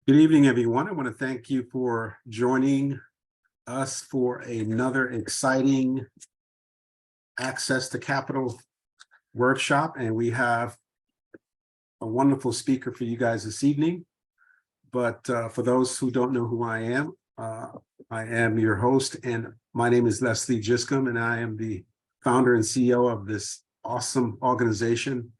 Good evening, everyone. I want to thank you for joining us for another exciting Access to Capital workshop. And we have a wonderful speaker for you guys this evening. But for those who don't know who I am your host, and my name is Leslie Giscombe, and I am the founder and CEO of this awesome organization.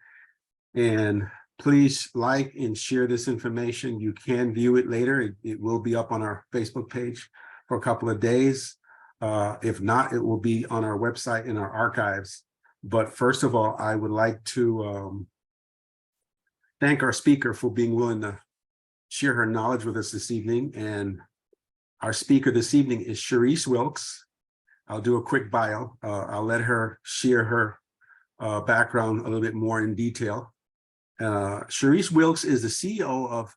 And please like and share this information. You can view it later. It will be up on our Facebook page for a couple of days. If not, it will be on our website in our archives. But first of all, I would like to thank our speaker for being willing to share her knowledge with us this evening. And our speaker this evening is Cherise Wilkes. I'll do a quick bio. I'll let her share her background a little bit more in detail. Cherise Wilkes is the CEO of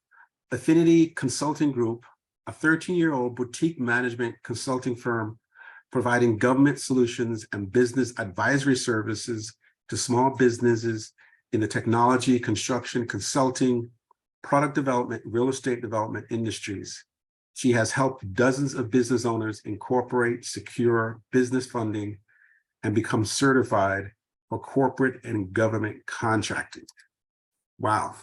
Affinity Consulting Group, a 13-year-old boutique management consulting firm providing government solutions and business advisory services to small businesses in the technology, construction, consulting, product development, real estate development industries. She has helped dozens of business owners incorporate, secure business funding, and become certified for corporate and government contracting. Wow.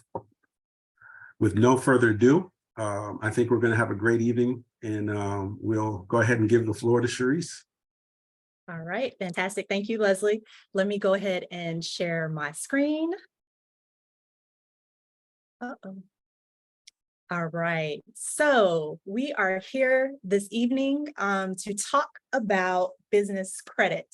With no further ado, I think we're going to have a great evening, and we'll go ahead and give the floor to Cherise. All right, fantastic. Thank you, Leslie. Let me go ahead and share my screen. All right, so we are here this evening to talk about business credit.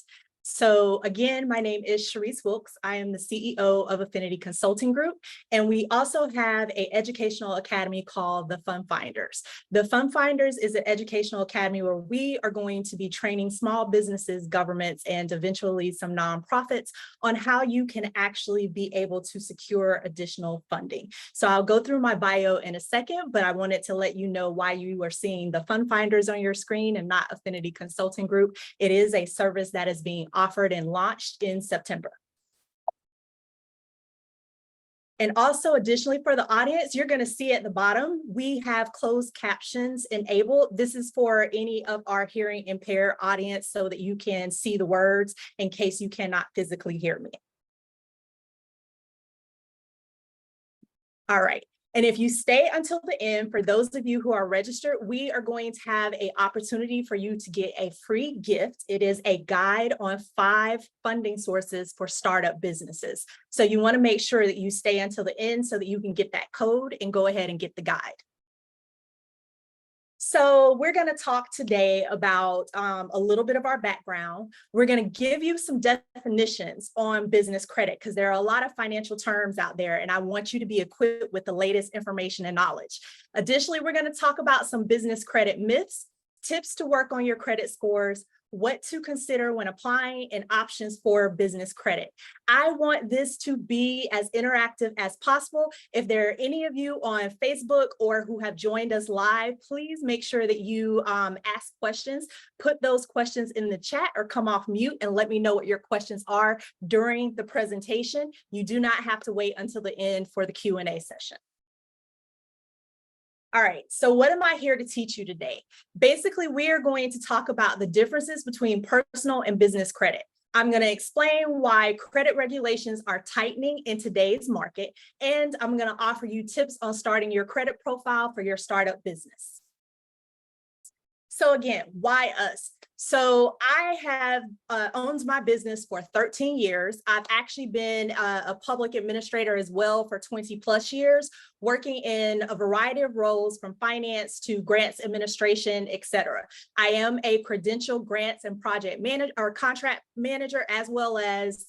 So again, my name is Cherise Wilkes. I am the CEO of Affinity Consulting Group, and we also have an educational academy called the Fund Finders. The Fund Finders is an educational academy where we are going to be training small businesses, governments, and eventually some nonprofits on how you can actually be able to secure additional funding. So I'll go through my bio in a second, but I wanted to let you know why you are seeing the Fund Finders on your screen and not Affinity Consulting Group. It is a service that is being offered and launched in September. And also additionally for the audience, you're going to see at the bottom, we have closed captions enabled. This is for any of our hearing impaired audience so that you can see the words in case you cannot physically hear me. All right. And if you stay until the end, for those of you who are registered, we are going to have an opportunity for you to get a free gift. It is a guide on 5 funding sources for startup businesses. So you want to make sure that you stay until the end so that you can get that code and go ahead and get the guide. So we're going to talk today about a little bit of our background. We're going to give you some definitions on business credit because there are a lot of financial terms out there, and I want you to be equipped with the latest information and knowledge. Additionally, we're going to talk about some business credit myths, tips to work on your credit scores, what to consider when applying, and options for business credit. I want this to be as interactive as possible. If there are any of you on Facebook or who have joined us live, please make sure that you ask questions, put those questions in the chat or come off mute and let me know what your questions are during the presentation. You do not have to wait until the end for the Q&A session. All right, so what am I here to teach you today? Basically, we are going to talk about the differences between personal and business credit. I'm going to explain why credit regulations are tightening in today's market, and I'm going to offer you tips on starting your credit profile for your startup business. So again, why us? So I have owned my business for 13 years. I've actually been a public administrator as well for 20 plus years, working in a variety of roles from finance to grants administration, et cetera. I am a credential grants and project manager or contract manager, as well as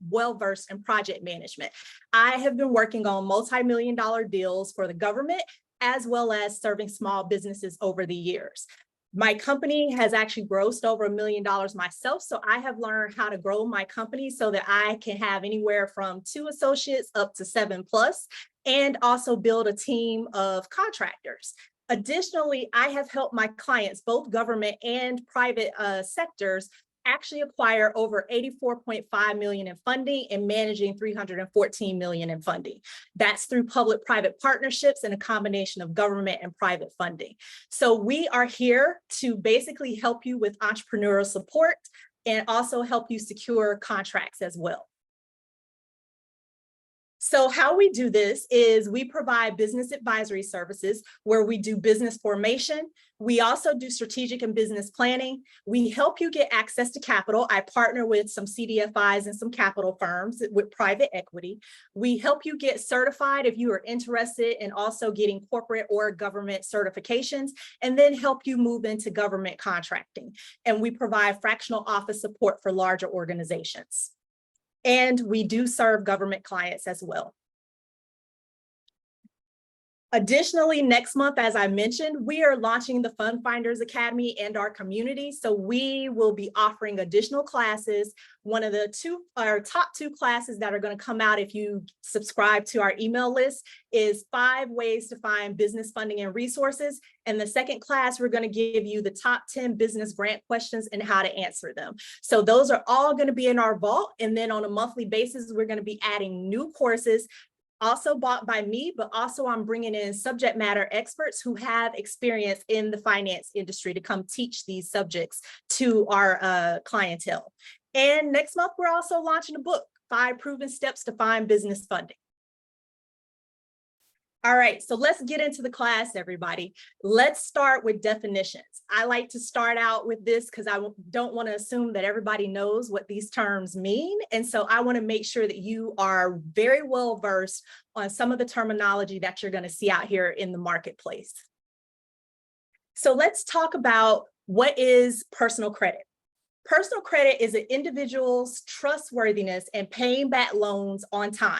well-versed in project management. I have been working on multi-million-dollar deals for the government, as well as serving small businesses over the years. My company has actually grossed over $1 million myself, so I have learned how to grow my company so that I can have anywhere from 2 associates up to 7+, and also build a team of contractors. Additionally, I have helped my clients, both government and private sectors, actually acquire over 84.5 million in funding and managing 314 million in funding. That's through public-private partnerships and a combination of government and private funding. So we are here to basically help you with entrepreneurial support and also help you secure contracts as well. So how we do this is we provide business advisory services where we do business formation. We also do strategic and business planning. We help you get access to capital. I partner with some CDFIs and some capital firms with private equity. We help you get certified if you are interested in also getting corporate or government certifications, and then help you move into government contracting. And we provide fractional office support for larger organizations. And we do serve government clients as well. Additionally, next month, as I mentioned, we are launching the Fund Finders Academy and our community. So we will be offering additional classes. One of the top two classes that are going to come out if you subscribe to our email list is 5 ways to find business funding and resources. And the second class, we're going to give you the top 10 business grant questions and how to answer them. So those are all going to be in our vault. And then on a monthly basis, we're going to be adding new courses also bought by me, but also I'm bringing in subject matter experts who have experience in the finance industry to come teach these subjects to our clientele. And next month, we're also launching a book, 5 Proven Steps to Find Business Funding. All right, so let's get into the class, everybody. Let's start with definitions. I like to start out with this because I don't want to assume that everybody knows what these terms mean. And so I want to make sure that you are very well versed on some of the terminology that you're going to see out here in the marketplace. So let's talk about what is personal credit. Personal credit is an individual's trustworthiness and paying back loans on time.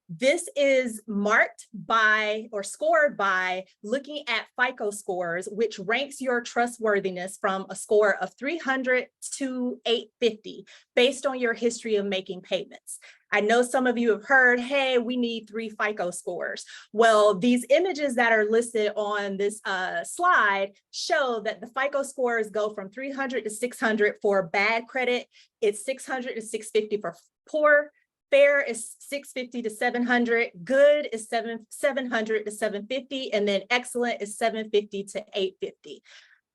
This is marked by or scored by looking at FICO scores, which ranks your trustworthiness from a score of 300 to 850 based on your history of making payments. I know some of you have heard, hey, we need 3 FICO scores. Well, these images that are listed on this slide show that the FICO scores go from 300 to 600 for bad credit. It's 600 to 650 for poor. Fair is 650 to 700, good is 700 to 750, and then excellent is 750 to 850.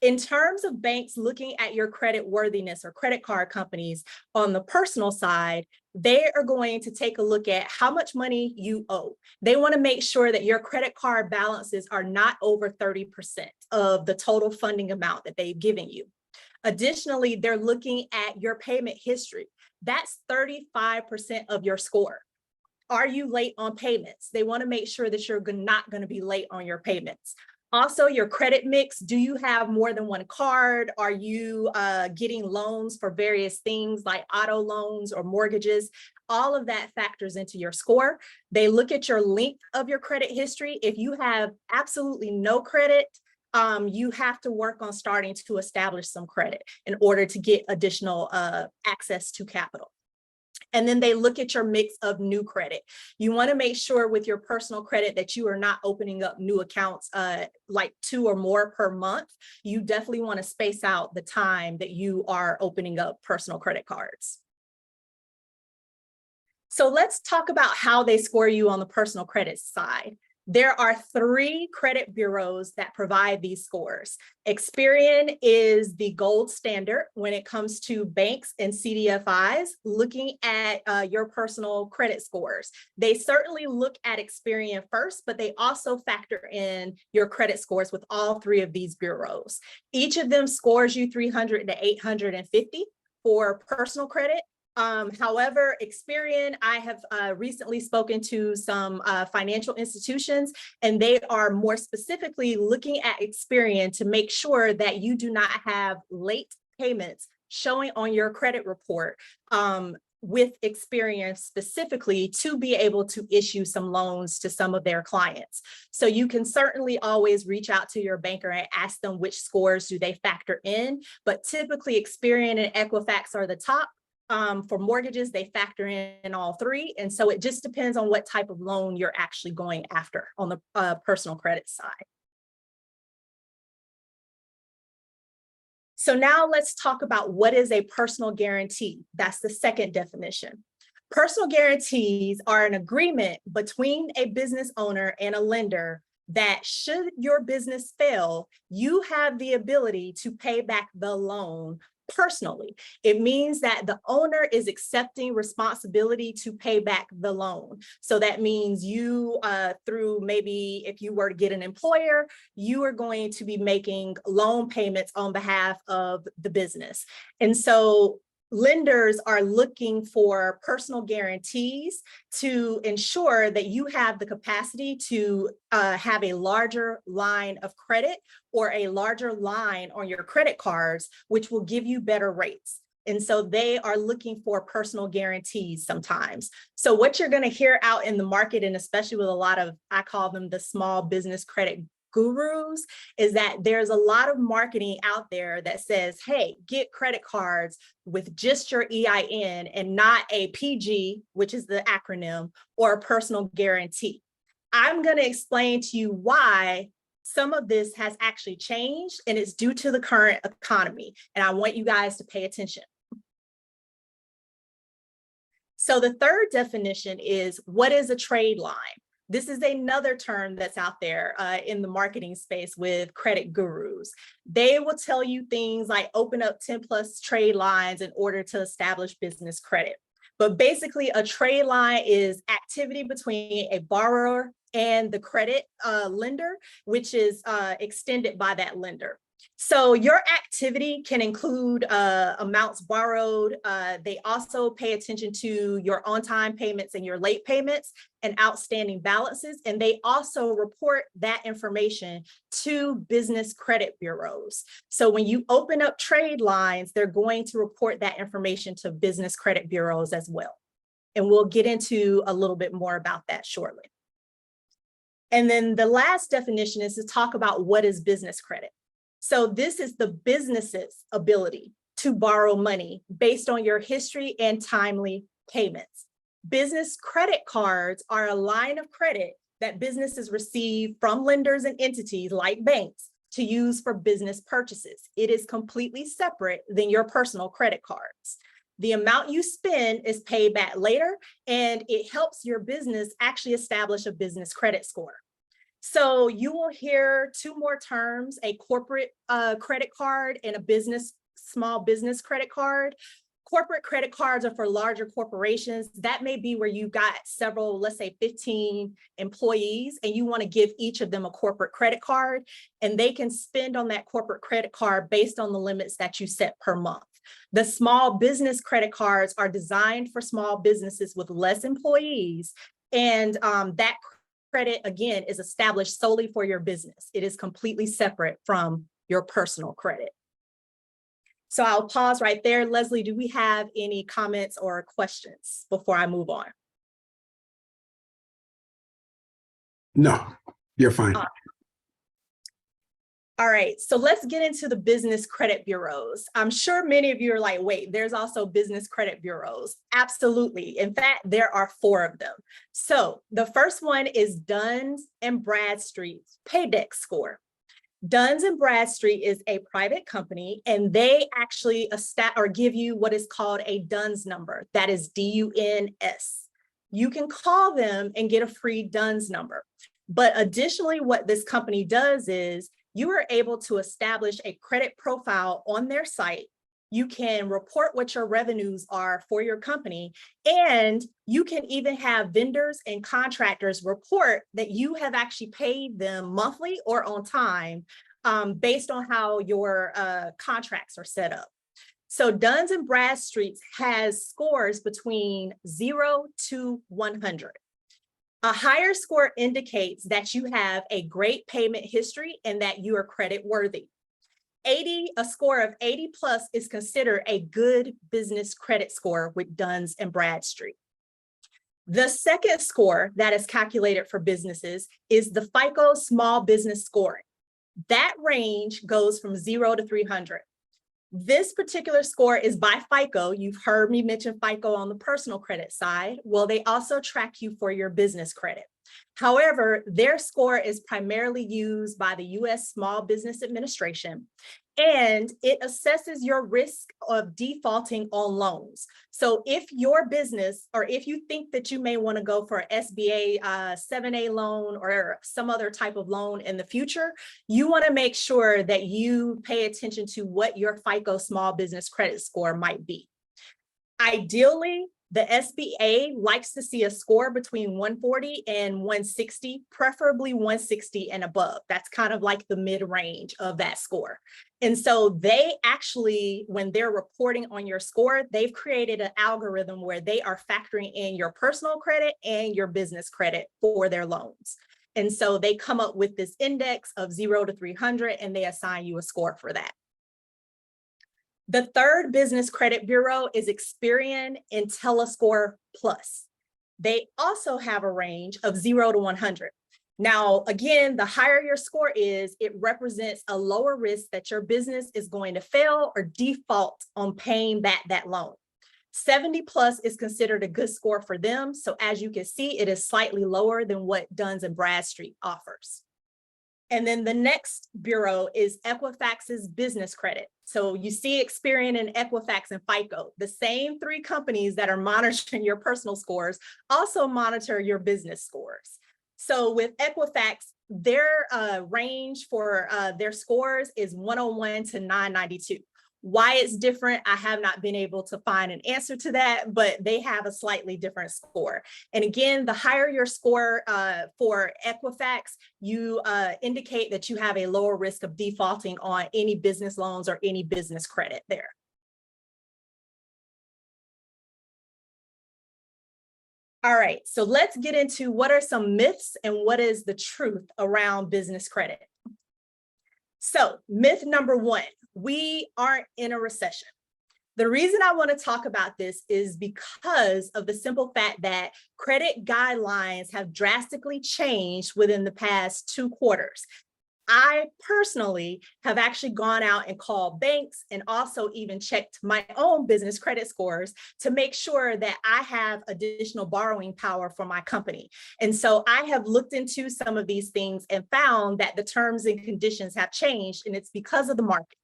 In terms of banks looking at your credit worthiness or credit card companies on the personal side, they are going to take a look at how much money you owe. They want to make sure that your credit card balances are not over 30% of the total funding amount that they've given you. Additionally, they're looking at your payment history. That's 35% of your score. Are you late on payments? They want to make sure that you're not going to be late on your payments. Also, your credit mix. Do you have more than one card? Are you getting loans for various things like auto loans or mortgages? All of that factors into your score. They look at your length of your credit history. If you have absolutely no credit, you have to work on starting to establish some credit in order to get additional access to capital. And then they look at your mix of new credit. You want to make sure with your personal credit that you are not opening up new accounts like 2 or more per month. You definitely want to space out the time that you are opening up personal credit cards. So let's talk about how they score you on the personal credit side. There are 3 credit bureaus that provide these scores. Experian is the gold standard when it comes to banks and CDFIs looking at your personal credit scores. They certainly look at Experian first, but they also factor in your credit scores with all 3 of these bureaus. Each of them scores you 300 to 850 for personal credit. However, Experian, I have recently spoken to some financial institutions, and they are more specifically looking at Experian to make sure that you do not have late payments showing on your credit report with Experian specifically to be able to issue some loans to some of their clients. So you can certainly always reach out to your banker and ask them which scores do they factor in, but typically Experian and Equifax are the top. For mortgages, they factor in all 3. And so it just depends on what type of loan you're actually going after on the personal credit side. So now let's talk about what is a personal guarantee. That's the second definition. Personal guarantees are an agreement between a business owner and a lender that should your business fail, you have the ability to pay back the loan personally. It means that the owner is accepting responsibility to pay back the loan. So that means you, through maybe if you were to get an employer, you are going to be making loan payments on behalf of the business. And so lenders are looking for personal guarantees to ensure that you have the capacity to have a larger line of credit or a larger line on your credit cards, which will give you better rates. And so they are looking for personal guarantees sometimes. So what you're going to hear out in the market, and especially with a lot of, I call them the small business credit gurus, is that there's a lot of marketing out there that says, hey, get credit cards with just your EIN and not a PG, which is the acronym, or a personal guarantee. I'm going to explain to you why some of this has actually changed, and it's due to the current economy. And I want you guys to pay attention. So the third definition is, what is a trade line? This is another term that's out there in the marketing space with credit gurus. They will tell you things like open up 10 plus trade lines in order to establish business credit. But basically, a trade line is activity between a borrower and the credit lender, which is extended by that lender. So your activity can include amounts borrowed. They also pay attention to your on-time payments and your late payments and outstanding balances. And they also report that information to business credit bureaus. So when you open up trade lines, they're going to report that information to business credit bureaus as well. And we'll get into a little bit more about that shortly. And then the last definition is to talk about what is business credit. So this is the business's ability to borrow money based on your history and timely payments. Business credit cards are a line of credit that businesses receive from lenders and entities like banks to use for business purchases. It is completely separate than your personal credit cards. The amount you spend is paid back later, and it helps your business actually establish a business credit score. So you will hear two more terms, a corporate credit card and a small business credit card. Corporate credit cards are for larger corporations. That may be where you've got several, let's say 15 employees, and you want to give each of them a corporate credit card, and they can spend on that corporate credit card based on the limits that you set per month. The small business credit cards are designed for small businesses with less employees, and that credit, again, is established solely for your business. It is completely separate from your personal credit. So I'll pause right there. Leslie, do we have any comments or questions before I move on? No, you're fine. All right, so let's get into the business credit bureaus. I'm sure many of you are like, wait, there's also business credit bureaus. Absolutely. In fact, there are 4 of them. So the first one is Duns and Bradstreet's Paydex score. Duns and Bradstreet is a private company, and they actually give you what is called a Duns number. That is DUNS. You can call them and get a free Duns number. But additionally, what this company does is you are able to establish a credit profile on their site. You can report what your revenues are for your company, and you can even have vendors and contractors report that you have actually paid them monthly or on time based on how your contracts are set up. So Duns and Bradstreet has scores between 0 to 100. A higher score indicates that you have a great payment history and that you are credit worthy. A score of 80 plus is considered a good business credit score with Duns and Bradstreet. The second score that is calculated for businesses is the FICO small business scoring. That range goes from 0 to 300. This particular score is by FICO. You've heard me mention FICO on the personal credit side. Well, they also track you for your business credit. However, their score is primarily used by the U.S. Small Business Administration, and it assesses your risk of defaulting on loans. So if your business, or if you think that you may want to go for an SBA 7A loan or some other type of loan in the future, you want to make sure that you pay attention to what your FICO small business credit score might be. Ideally, the SBA likes to see a score between 140 and 160, preferably 160 and above. That's kind of like the mid-range of that score. And so they actually, when they're reporting on your score, they've created an algorithm where they are factoring in your personal credit and your business credit for their loans. And so they come up with this index of 0 to 300, and they assign you a score for that. The third business credit bureau is Experian IntelliScore Plus. They also have a range of 0 to 100. Now, again, the higher your score is, it represents a lower risk that your business is going to fail or default on paying back that loan. 70 plus is considered a good score for them. So as you can see, it is slightly lower than what Duns and Bradstreet offers. And then the next bureau is Equifax's business credit. So you see Experian and Equifax and FICO, the same three companies that are monitoring your personal scores also monitor your business scores. So with Equifax, their range for their scores is 101 to 992. Why it's different, I have not been able to find an answer to that, but they have a slightly different score. And again, the higher your score for Equifax, you indicate that you have a lower risk of defaulting on any business loans or any business credit there. All right, so let's get into what are some myths and what is the truth around business credit. So myth number one, we aren't in a recession. The reason I want to talk about this is because of the simple fact that credit guidelines have drastically changed within the past 2 quarters. I personally have actually gone out and called banks and also even checked my own business credit scores to make sure that I have additional borrowing power for my company. And so I have looked into some of these things and found that the terms and conditions have changed, and it's because of the market.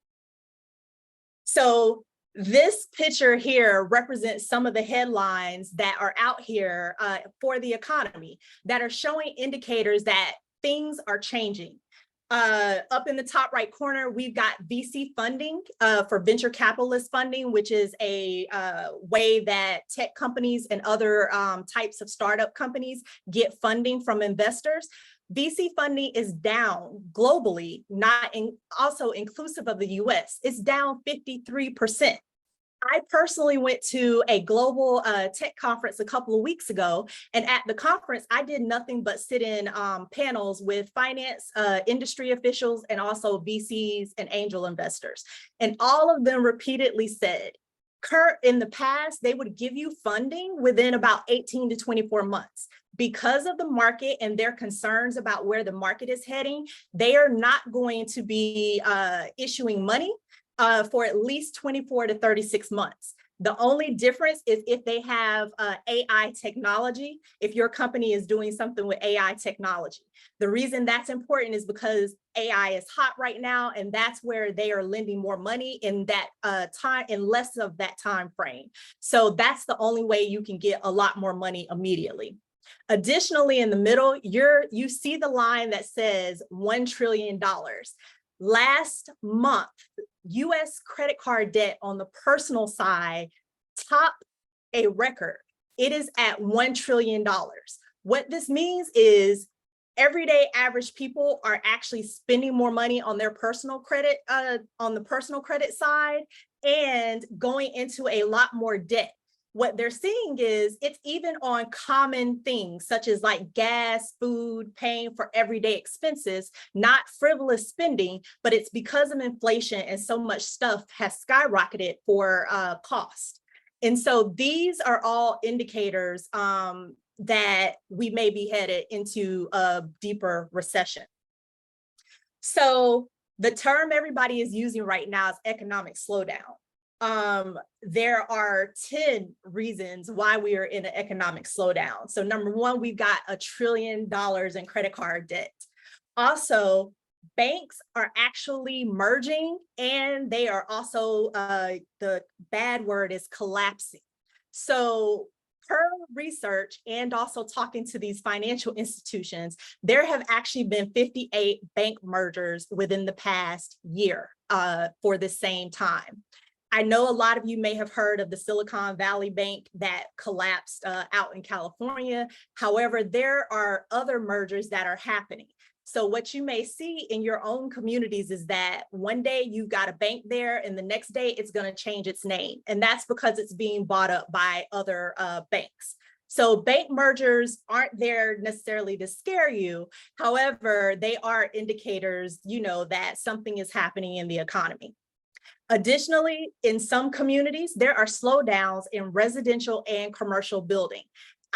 So this picture here represents some of the headlines that are out here for the economy that are showing indicators that things are changing. Up in the top right corner, we've got VC funding for venture capitalist funding, which is a way that tech companies and other types of startup companies get funding from investors. VC funding is down globally, also inclusive of the US. It's down 53%. I personally went to a global tech conference a couple of weeks ago, and at the conference, I did nothing but sit in panels with finance industry officials and also VCs and angel investors. And all of them repeatedly said, in the past, they would give you funding within about 18 to 24 months. Because of the market and their concerns about where the market is heading, they are not going to be issuing money for at least 24 to 36 months. The only difference is if they have AI technology, if your company is doing something with AI technology. The reason that's important is because AI is hot right now, and that's where they are lending more money in that time, in less of that time frame. So that's the only way you can get a lot more money immediately. Additionally, in the middle, you see the line that says $1 trillion. Last month, US credit card debt on the personal side topped a record. It is at $1 trillion. What this means is everyday average people are actually spending more money on their personal credit, on the personal credit side, and going into a lot more debt. What they're seeing is it's even on common things such as like gas, food, paying for everyday expenses, not frivolous spending, but it's because of inflation and so much stuff has skyrocketed for cost. And so these are all indicators that we may be headed into a deeper recession. So the term everybody is using right now is economic slowdown. there are 10 reasons why we are in an economic slowdown. So number one, we've got $1 trillion in credit card debt. Also, banks are actually merging, and they are also, the bad word is collapsing. So per research and also talking to these financial institutions, there have actually been 58 bank mergers within the past year for the same time. I know a lot of you may have heard of the Silicon Valley Bank that collapsed out in California. However, there are other mergers that are happening. So what you may see in your own communities is that one day you've got a bank there and the next day it's going to change its name. And that's because it's being bought up by other banks. So bank mergers aren't there necessarily to scare you. However, they are indicators, that something is happening in the economy. Additionally, in some communities, there are slowdowns in residential and commercial building.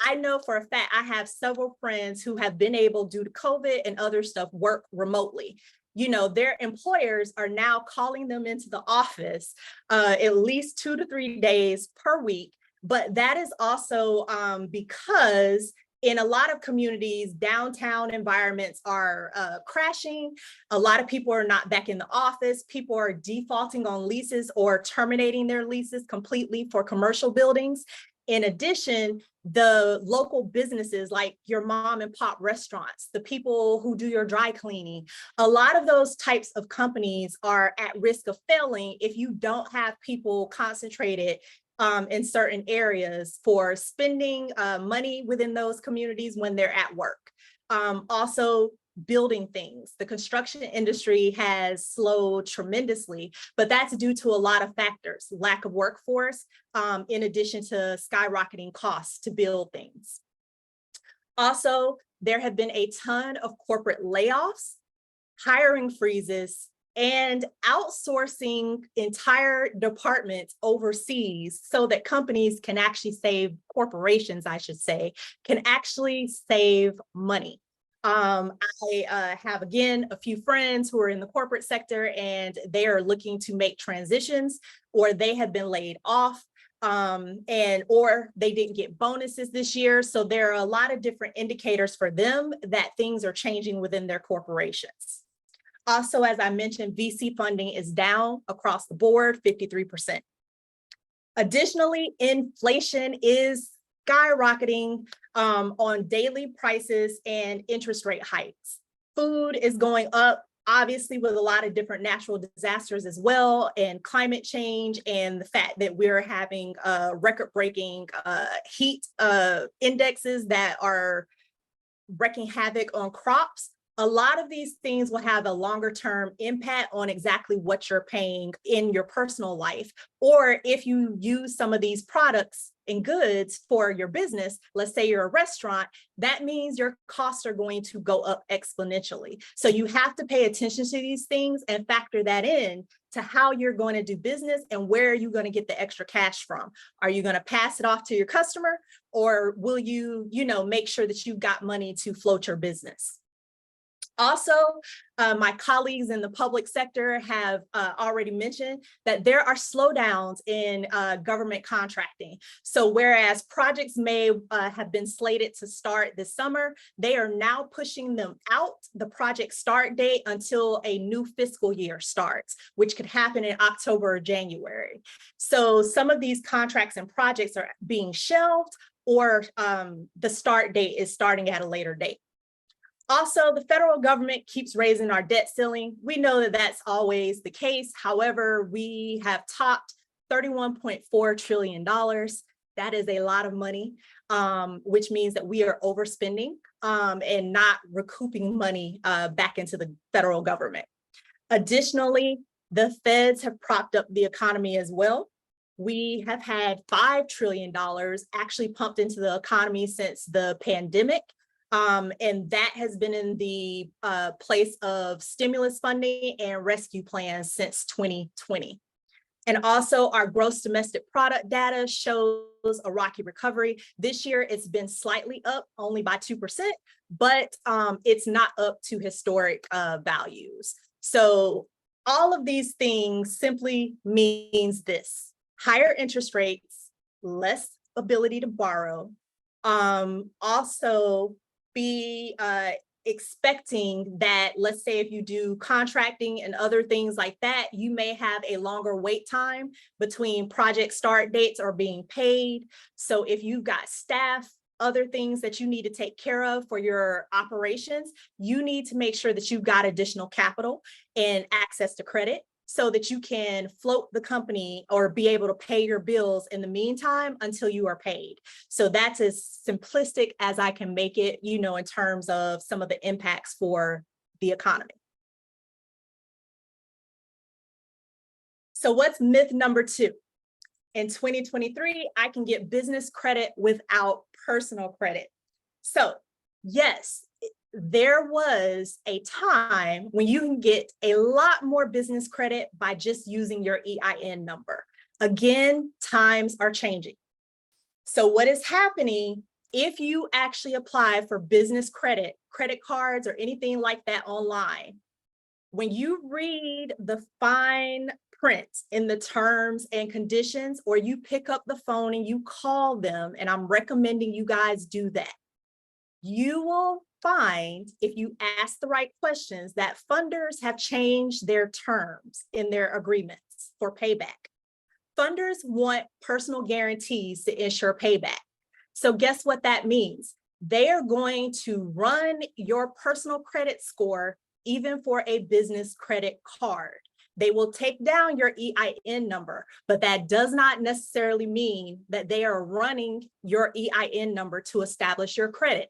I know for a fact, I have several friends who have been able, due to COVID and other stuff, work remotely. Their employers are now calling them into the office at least 2 to 3 days per week. But that is also because in a lot of communities, downtown environments are crashing. A lot of people are not back in the office. People are defaulting on leases or terminating their leases completely for commercial buildings. In addition, the local businesses like your mom and pop restaurants, the people who do your dry cleaning, a lot of those types of companies are at risk of failing if you don't have people concentrated in certain areas for spending money within those communities when they're at work. Also, building things. The construction industry has slowed tremendously, but that's due to a lot of factors: lack of workforce, in addition to skyrocketing costs to build things. Also, there have been a ton of corporate layoffs, hiring freezes, and outsourcing entire departments overseas so that companies can actually save, corporations, I should say, can actually save money. I have, again, a few friends who are in the corporate sector, and they are looking to make transitions, or they have been laid off, or they didn't get bonuses this year. So there are a lot of different indicators for them that things are changing within their corporations. Also, as I mentioned, VC funding is down across the board, 53%. Additionally, inflation is skyrocketing on daily prices and interest rate hikes. Food is going up, obviously, with a lot of different natural disasters as well, and climate change, and the fact that we're having record-breaking heat indexes that are wreaking havoc on crops. A lot of these things will have a longer term impact on exactly what you're paying in your personal life. Or if you use some of these products and goods for your business, let's say you're a restaurant, that means your costs are going to go up exponentially. So you have to pay attention to these things and factor that in to how you're going to do business and where are you going to get the extra cash from. Are you going to pass it off to your customer, or will you, make sure that you've got money to float your business? Also, my colleagues in the public sector have already mentioned that there are slowdowns in government contracting. So whereas projects may have been slated to start this summer, they are now pushing them out, the project start date, until a new fiscal year starts, which could happen in October or January. So some of these contracts and projects are being shelved, or the start date is starting at a later date. Also, the federal government keeps raising our debt ceiling. We know that that's always the case. However, we have topped $31.4 trillion. That is a lot of money, which means that we are overspending and not recouping money back into the federal government. Additionally, the feds have propped up the economy as well. We have had $5 trillion actually pumped into the economy since the pandemic. And that has been in the place of stimulus funding and rescue plans since 2020. And also our gross domestic product data shows a rocky recovery. This year, it's been slightly up, only by 2%, but it's not up to historic values. So all of these things simply means this: higher interest rates, less ability to borrow, also be expecting that, let's say if you do contracting and other things like that, you may have a longer wait time between project start dates or being paid. So if you've got staff, other things that you need to take care of for your operations, you need to make sure that you've got additional capital and access to credit so that you can float the company or be able to pay your bills in the meantime until you are paid. So that's as simplistic as I can make it, in terms of some of the impacts for the economy. So what's myth number 2? In 2023, I can get business credit without personal credit. So yes, there was a time when you can get a lot more business credit by just using your EIN number. Again, times are changing. So what is happening if you actually apply for business credit, credit cards, or anything like that online? When you read the fine print in the terms and conditions, or you pick up the phone and you call them, and I'm recommending you guys do that, you will find, if you ask the right questions, that funders have changed their terms in their agreements for payback. Funders want personal guarantees to ensure payback. So guess what that means? They are going to run your personal credit score even for a business credit card. They will take down your EIN number, but that does not necessarily mean that they are running your EIN number to establish your credit.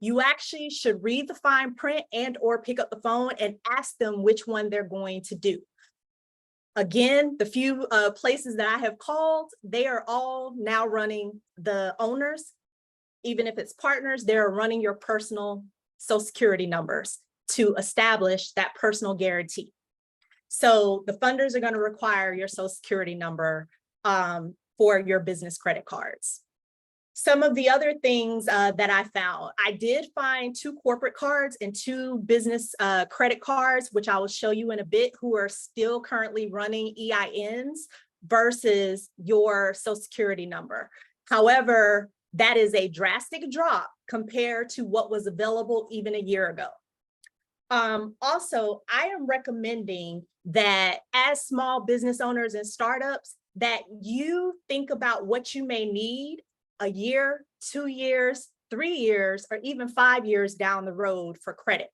You actually should read the fine print and or pick up the phone and ask them which one they're going to do. Again, the few places that I have called, they are all now running the owners. Even if it's partners, they're running your personal Social Security numbers to establish that personal guarantee. So the funders are going to require your Social Security number for your business credit cards. Some of the other things that I found, I did find 2 corporate cards and 2 business credit cards, which I will show you in a bit, who are still currently running EINs versus your Social Security number. However, that is a drastic drop compared to what was available even a year ago. Also, I am recommending that as small business owners and startups, that you think about what you may need a year, 2 years, 3 years, or even 5 years down the road for credit.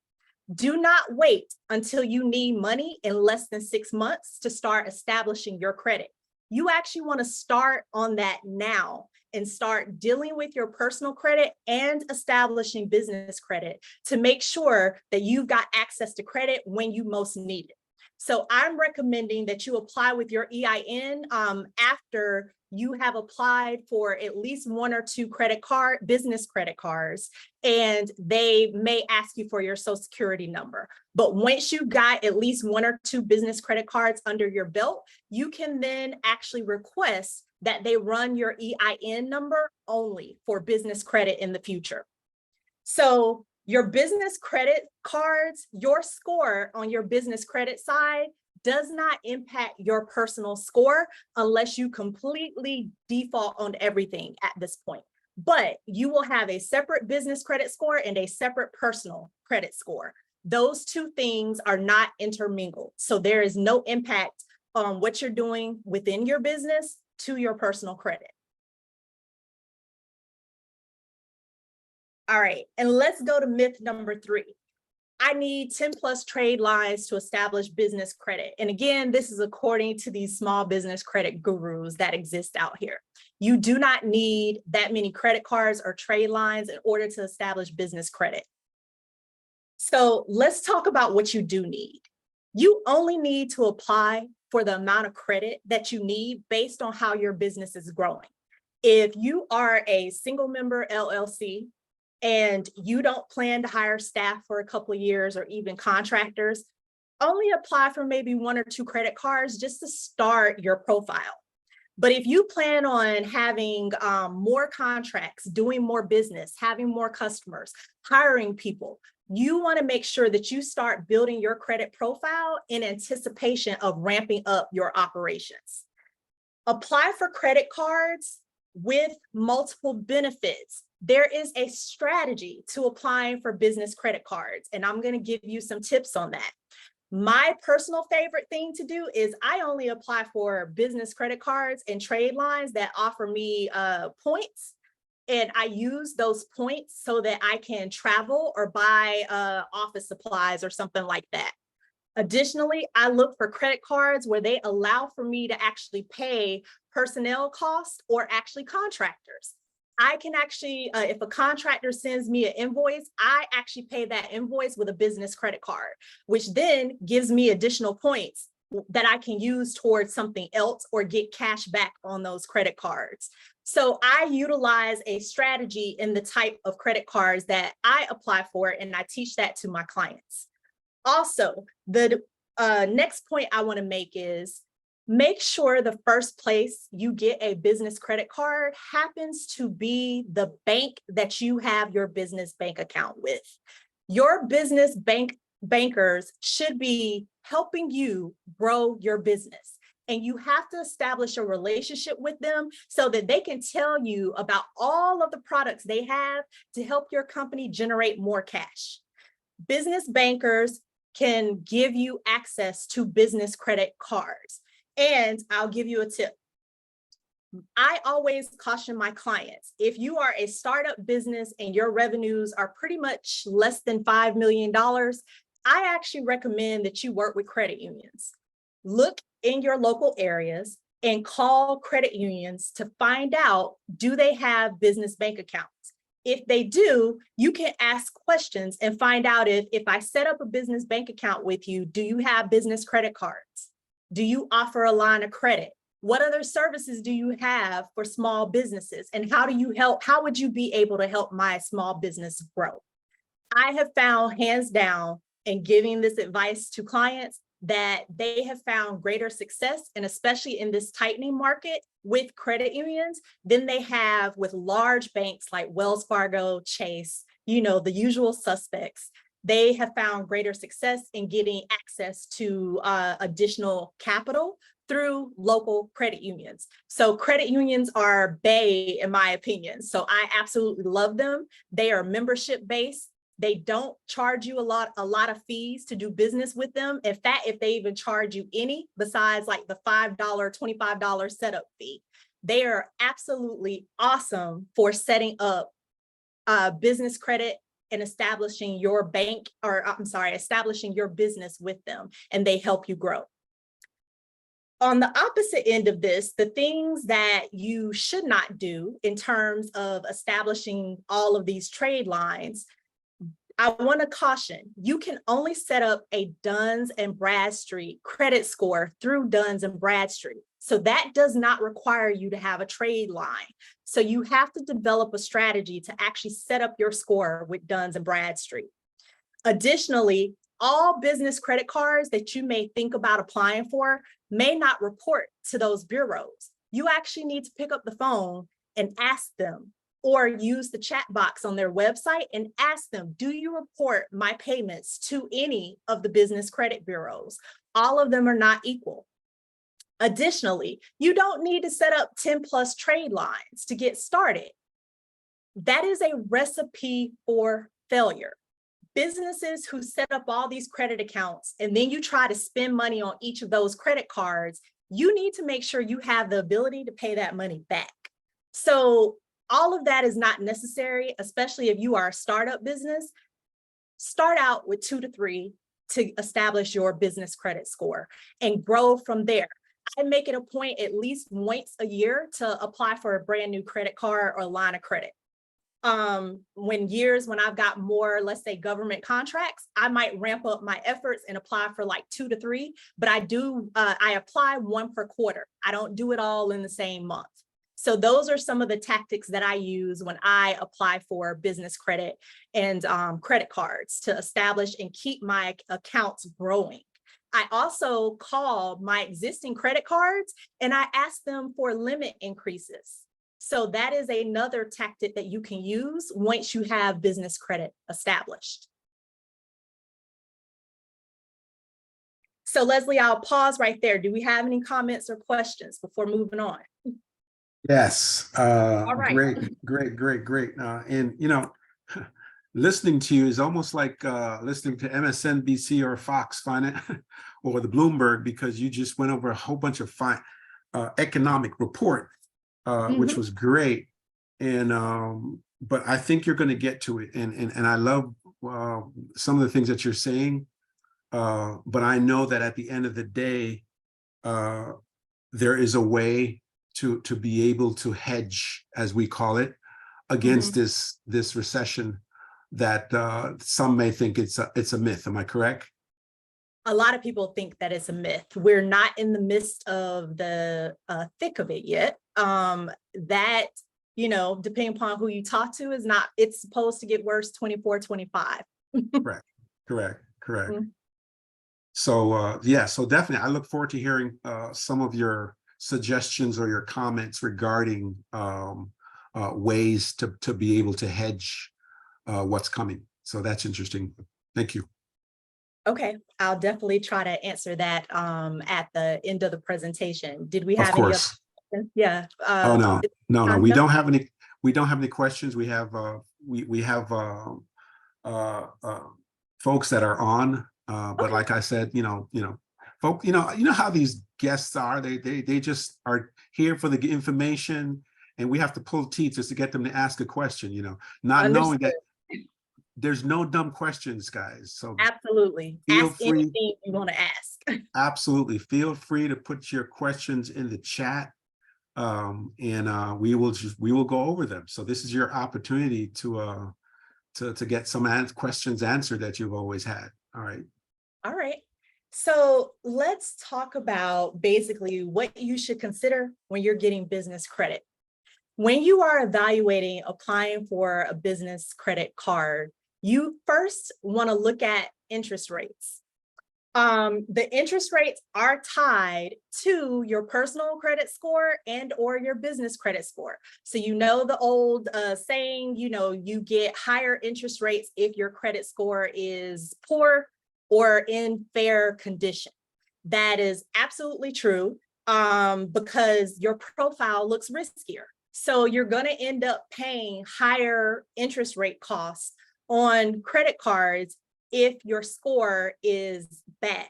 Do not wait until you need money in less than 6 months to start establishing your credit. You actually want to start on that now and start dealing with your personal credit and establishing business credit to make sure that you've got access to credit when you most need it. So I'm recommending that you apply with your EIN after you have applied for at least 1 or 2 business credit cards, and they may ask you for your Social Security number. But once you got at least 1 or 2 business credit cards under your belt, you can then actually request that they run your EIN number only for business credit in the future. So your business credit cards, your score on your business credit side does not impact your personal score unless you completely default on everything at this point. But you will have a separate business credit score and a separate personal credit score. Those 2 things are not intermingled. So there is no impact on what you're doing within your business to your personal credit. All right, and let's go to myth number 3. I need 10 plus trade lines to establish business credit. And again, this is according to these small business credit gurus that exist out here. You do not need that many credit cards or trade lines in order to establish business credit. So let's talk about what you do need. You only need to apply for the amount of credit that you need based on how your business is growing. If you are a single member LLC, and you don't plan to hire staff for a couple of years or even contractors, only apply for maybe 1 or 2 credit cards just to start your profile. But if you plan on having more contracts, doing more business, having more customers, hiring people, you want to make sure that you start building your credit profile in anticipation of ramping up your operations. Apply for credit cards with multiple benefits. There is a strategy to applying for business credit cards, and I'm going to give you some tips on that. My personal favorite thing to do is I only apply for business credit cards and trade lines that offer me points. And I use those points so that I can travel or buy office supplies or something like that. Additionally, I look for credit cards where they allow for me to actually pay personnel costs or actually contractors. I can actually, if a contractor sends me an invoice, I actually pay that invoice with a business credit card, which then gives me additional points that I can use towards something else or get cash back on those credit cards. So I utilize a strategy in the type of credit cards that I apply for, and I teach that to my clients. Also, the next point I want to make is make sure the first place you get a business credit card happens to be the bank that you have your business bank account with. Your business bankers should be helping you grow your business. And you have to establish a relationship with them so that they can tell you about all of the products they have to help your company generate more cash. Business bankers can give you access to business credit cards. And I'll give you a tip. I always caution my clients, if you are a startup business and your revenues are pretty much less than $5 million, I actually recommend that you work with credit unions. Look in your local areas and call credit unions to find out, do they have business bank accounts? If they do, you can ask questions and find out if I set up a business bank account with you, do you have business credit cards? Do you offer a line of credit? What other services do you have for small businesses? And how would you be able to help my small business grow? I have found hands down in giving this advice to clients that they have found greater success, and especially in this tightening market with credit unions, than they have with large banks like Wells Fargo, Chase, the usual suspects. They have found greater success in getting access to additional capital through local credit unions. So credit unions are bae, in my opinion. So I absolutely love them. They are membership based. They don't charge you a lot of fees to do business with them. In fact, if they even charge you any besides like the $5, $25 setup fee, they are absolutely awesome for setting up business credit and establishing your establishing your business with them, and they help you grow. On the opposite end of this, the things that you should not do in terms of establishing all of these trade lines, I want to caution, you can only set up a Duns and Bradstreet credit score through Duns and Bradstreet. So that does not require you to have a trade line. So you have to develop a strategy to actually set up your score with Duns and Bradstreet. Additionally, all business credit cards that you may think about applying for may not report to those bureaus. You actually need to pick up the phone and ask them, or use the chat box on their website and ask them, do you report my payments to any of the business credit bureaus? All of them are not equal. Additionally, you don't need to set up 10 plus trade lines to get started. That is a recipe for failure. Businesses who set up all these credit accounts and then you try to spend money on each of those credit cards, you need to make sure you have the ability to pay that money back. So all of that is not necessary, especially if you are a startup business. Start out with 2 to 3 to establish your business credit score and grow from there. I make it a point at least once a year to apply for a brand new credit card or line of credit. When I've got more, let's say, government contracts, I might ramp up my efforts and apply for like 2 to 3, but I apply 1 per quarter. I don't do it all in the same month. So those are some of the tactics that I use when I apply for business credit and credit cards to establish and keep my accounts growing. I also call my existing credit cards and I ask them for limit increases. So that is another tactic that you can use once you have business credit established. So Leslie, I'll pause right there. Do we have any comments or questions before moving on? Yes, All right. great. And listening to you is almost like listening to MSNBC or Fox Finance or the Bloomberg, because you just went over a whole bunch of economic report, which was great. And but I think you're going to get to it. And I love some of the things that you're saying. But I know that at the end of the day, there is a way to be able to hedge, as we call it, against this recession that some may think it's a myth. Am I correct? A lot of people think that it's a myth. We're not in the midst of the thick of it yet. That, depending upon who you talk to, it's supposed to get worse 24, 25. Correct. Mhm. So yeah, so definitely I look forward to hearing some of your suggestions or your comments regarding ways to be able to hedge what's coming. So that's interesting. Thank you. Okay, I'll definitely try to answer that at the end of the presentation. Did we Of have any other course. questions? Yeah. Oh no. Time We up? don't have any. We don't have any questions. We have folks that are on. But Okay. like I said, folk, you know how these guests are. They just are here for the information, and we have to pull teeth just to get them to ask a question. Not knowing Understood. that there's no dumb questions, guys. So Absolutely. feel Ask free. anything you want to ask. Absolutely, feel free to put your questions in the chat, and we will go over them. So this is your opportunity to get some questions answered that you've always had. All right. All right. So let's talk about basically what you should consider when you're getting business credit. When you are evaluating applying for a business credit card, you first want to look at interest rates. The interest rates are tied to your personal credit score and or your business credit score. So the old saying, you get higher interest rates if your credit score is poor or in fair condition. That is absolutely true because your profile looks riskier. So you're going to end up paying higher interest rate costs on credit cards if your score is bad.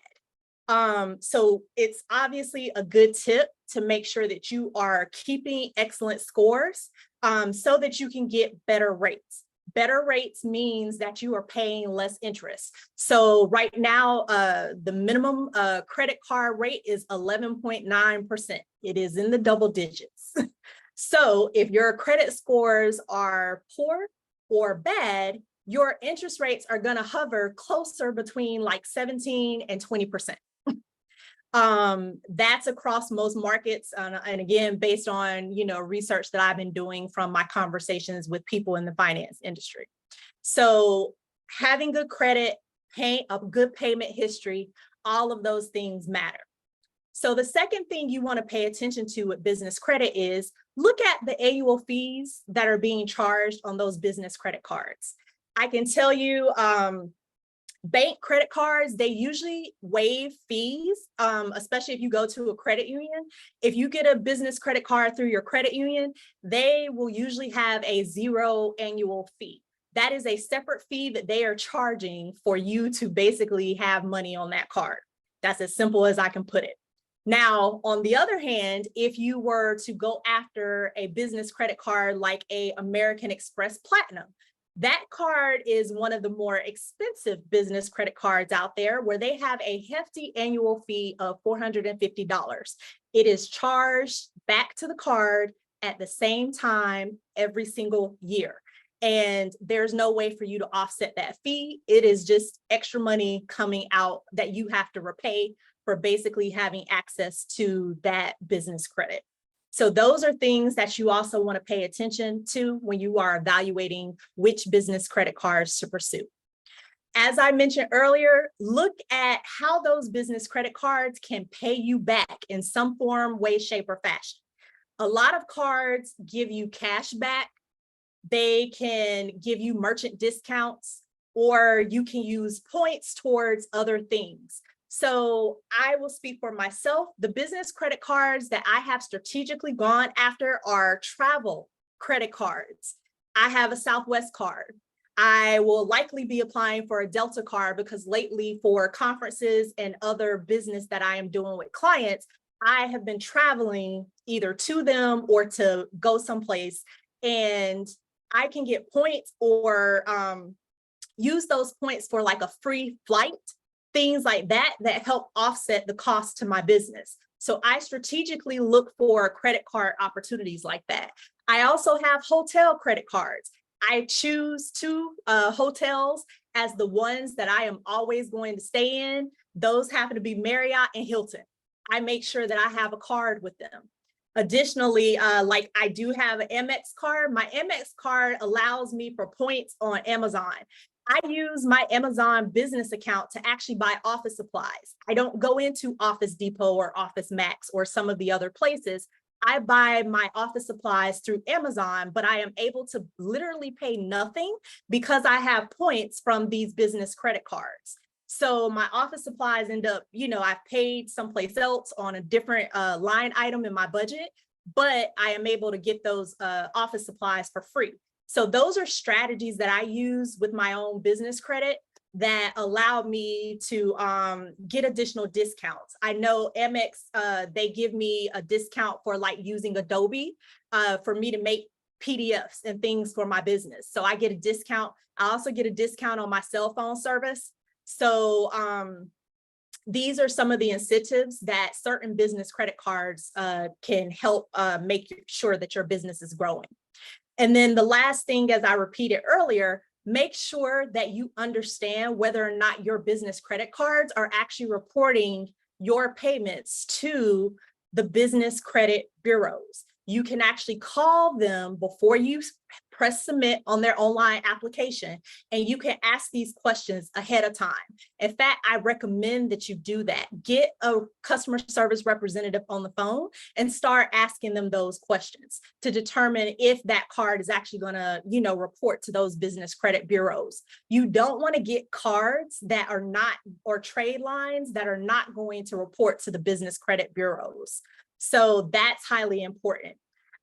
So it's obviously a good tip to make sure that you are keeping excellent scores so that you can get better rates. Better rates means that you are paying less interest. So right now, the minimum credit card rate is 11.9%. It is in the double digits. So if your credit scores are poor or bad, your interest rates are going to hover closer between like 17 and 20%. That's across most markets. And again, based on, research that I've been doing from my conversations with people in the finance industry. So having good credit, a good payment history, all of those things matter. So the second thing you want to pay attention to with business credit is look at the annual fees that are being charged on those business credit cards. I can tell you, bank credit cards, they usually waive fees, especially if you go to a credit union. If you get a business credit card through your credit union, they will usually have a 0 annual fee. That is a separate fee that they are charging for you to basically have money on that card. That's as simple as I can put it. Now, on the other hand, if you were to go after a business credit card like a American Express Platinum, that card is one of the more expensive business credit cards out there where they have a hefty annual fee of $450. It is charged back to the card at the same time every single year. And there's no way for you to offset that fee. It is just extra money coming out that you have to repay for basically having access to that business credit. So those are things that you also want to pay attention to when you are evaluating which business credit cards to pursue. As I mentioned earlier, look at how those business credit cards can pay you back in some form, way, shape, or fashion. A lot of cards give you cash back. They can give you merchant discounts, or you can use points towards other things. So I will speak for myself. The business credit cards that I have strategically gone after are travel credit cards. I have a Southwest card. I will likely be applying for a Delta card because lately for conferences and other business that I am doing with clients, I have been traveling either to them or to go someplace, and I can get points or use those points for like a free flight, things like that, that help offset the cost to my business. So I strategically look for credit card opportunities like that. I also have hotel credit cards. I choose two hotels as the ones that I am always going to stay in. Those happen to be Marriott and Hilton. I make sure that I have a card with them. Additionally, like I do have an Amex card. My Amex card allows me for points on Amazon. I use my Amazon business account to actually buy office supplies. I don't go into Office Depot or Office Max or some of the other places. I buy my office supplies through Amazon, but I am able to literally pay nothing because I have points from these business credit cards. So my office supplies end up, I've paid someplace else on a different line item in my budget, but I am able to get those office supplies for free. So those are strategies that I use with my own business credit that allow me to get additional discounts. I know Amex, they give me a discount for like using Adobe for me to make PDFs and things for my business. So I get a discount. I also get a discount on my cell phone service. So these are some of the incentives that certain business credit cards can help make sure that your business is growing. And then the last thing, as I repeated earlier, make sure that you understand whether or not your business credit cards are actually reporting your payments to the business credit bureaus. You can actually call them before you press submit on their online application, and you can ask these questions ahead of time. In fact, I recommend that you do that. Get a customer service representative on the phone and start asking them those questions to determine if that card is actually going to, report to those business credit bureaus. You don't want to get cards that are not, or trade lines that are not going to report to the business credit bureaus. So that's highly important.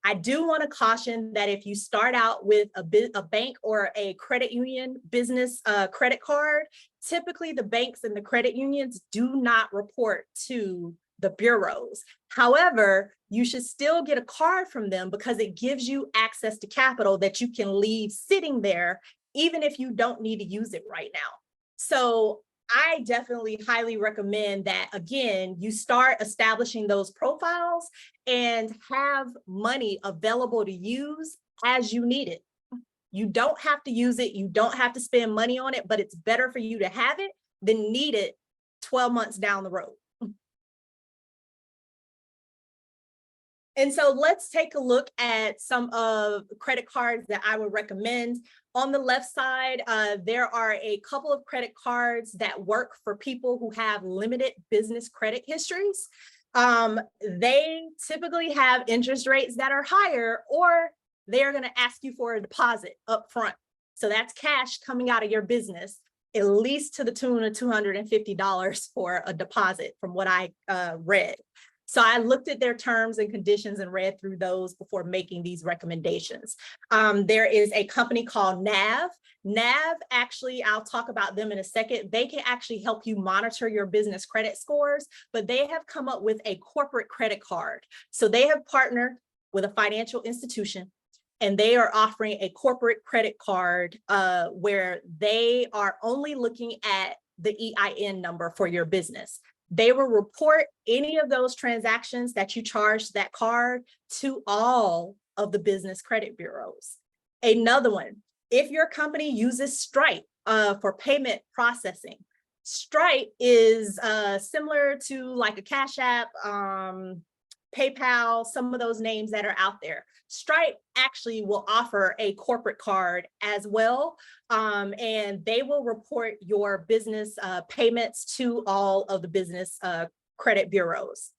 I do want to caution that if you start out with a bank or a credit union business credit card, typically the banks and the credit unions do not report to the bureaus. However, you should still get a card from them because it gives you access to capital that you can leave sitting there, even if you don't need to use it right now. So I definitely highly recommend that, again, you start establishing those profiles and have money available to use as you need it. You don't have to use it. You don't have to spend money on it, but it's better for you to have it than need it 12 months down the road. And so let's take a look at some of the credit cards that I would recommend. On the left side, there are a couple of credit cards that work for people who have limited business credit histories. They typically have interest rates that are higher, or they're going to ask you for a deposit up front. So that's cash coming out of your business, at least to the tune of $250 for a deposit from what I read. So I looked at their terms and conditions and read through those before making these recommendations. There is a company called NAV. NAV, actually, I'll talk about them in a second. They can actually help you monitor your business credit scores, but they have come up with a corporate credit card. So they have partnered with a financial institution, and they are offering a corporate credit card where they are only looking at the EIN number for your business. They will report any of those transactions that you charge that card to all of the business credit bureaus. Another one, if your company uses Stripe for payment processing, Stripe is similar to like a Cash App, PayPal, some of those names that are out there. Stripe actually will offer a corporate card as well, and they will report your business payments to all of the business credit bureaus.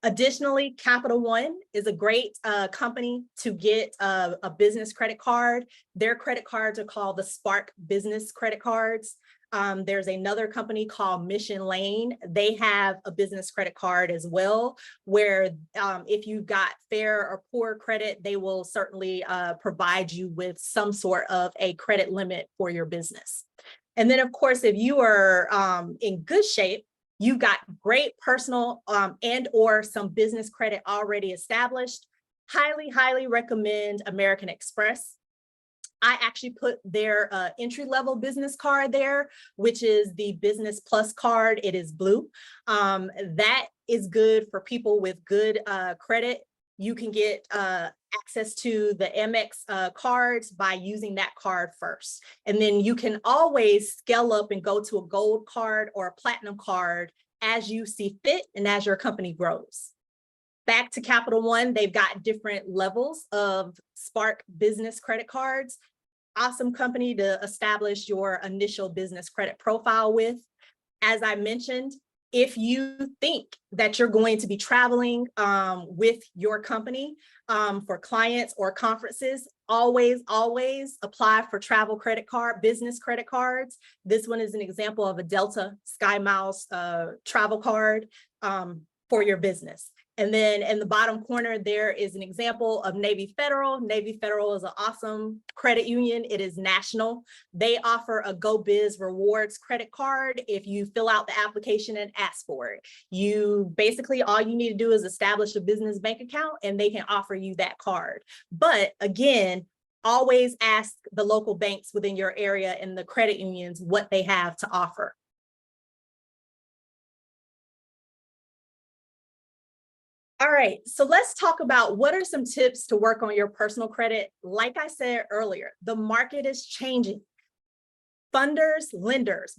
Additionally, Capital One is a great company to get a business credit card. Their credit cards are called the Spark Business Credit Cards. There's another company called Mission Lane. They have a business credit card as well, where if you've got fair or poor credit, they will certainly provide you with some sort of a credit limit for your business. And then, of course, if you are in good shape, you've got great personal and or some business credit already established, highly recommend American Express. I actually put their entry-level business card there, which is the Business Plus card. It is blue. That is good for people with good credit. You can get access to the Amex cards by using that card first. And then you can always scale up and go to a gold card or a platinum card as you see fit and as your company grows. Back to Capital One, they've got different levels of Spark business credit cards. Awesome company to establish your initial business credit profile with. As I mentioned, if you think that you're going to be traveling with your company for clients or conferences, always apply for travel credit card, business credit cards. This one is an example of a Delta SkyMiles travel card for your business. And then in the bottom corner, there is an example of Navy Federal. Navy Federal is an awesome credit union. It is national. They offer a Go Biz Rewards credit card if you fill out the application and ask for it. You basically, all you need to do is establish a business bank account and they can offer you that card. But again, always ask the local banks within your area and the credit unions what they have to offer. All right, so let's talk about what are some tips to work on your personal credit. Like I said earlier, the market is changing. Funders, lenders,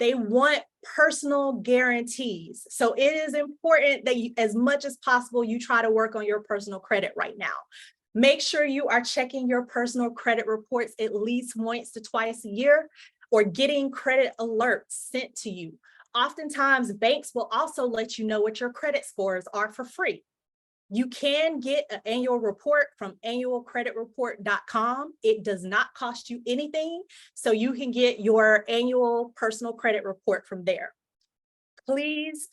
they want personal guarantees. So it is important that you, as much as possible, you try to work on your personal credit right now. Make sure you are checking your personal credit reports at least once to twice a year, or getting credit alerts sent to you. Oftentimes, banks will also let you know what your credit scores are for free. You can get an annual report from annualcreditreport.com. It does not cost you anything, so you can get your annual personal credit report from there. Please,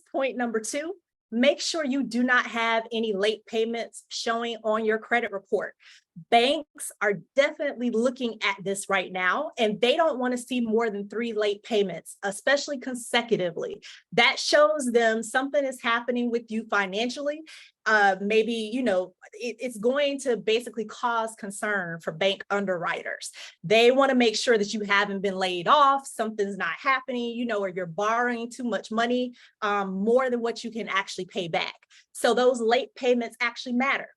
point number 2, make sure you do not have any late payments showing on your credit report. Banks are definitely looking at this right now, and they don't want to see more than 3 late payments, especially consecutively. That shows them something is happening with you financially. Maybe, you know, it's going to basically cause concern for bank underwriters. They want to make sure that you haven't been laid off, something's not happening, you know, or you're borrowing too much money, more than what you can actually pay back. So those late payments actually matter.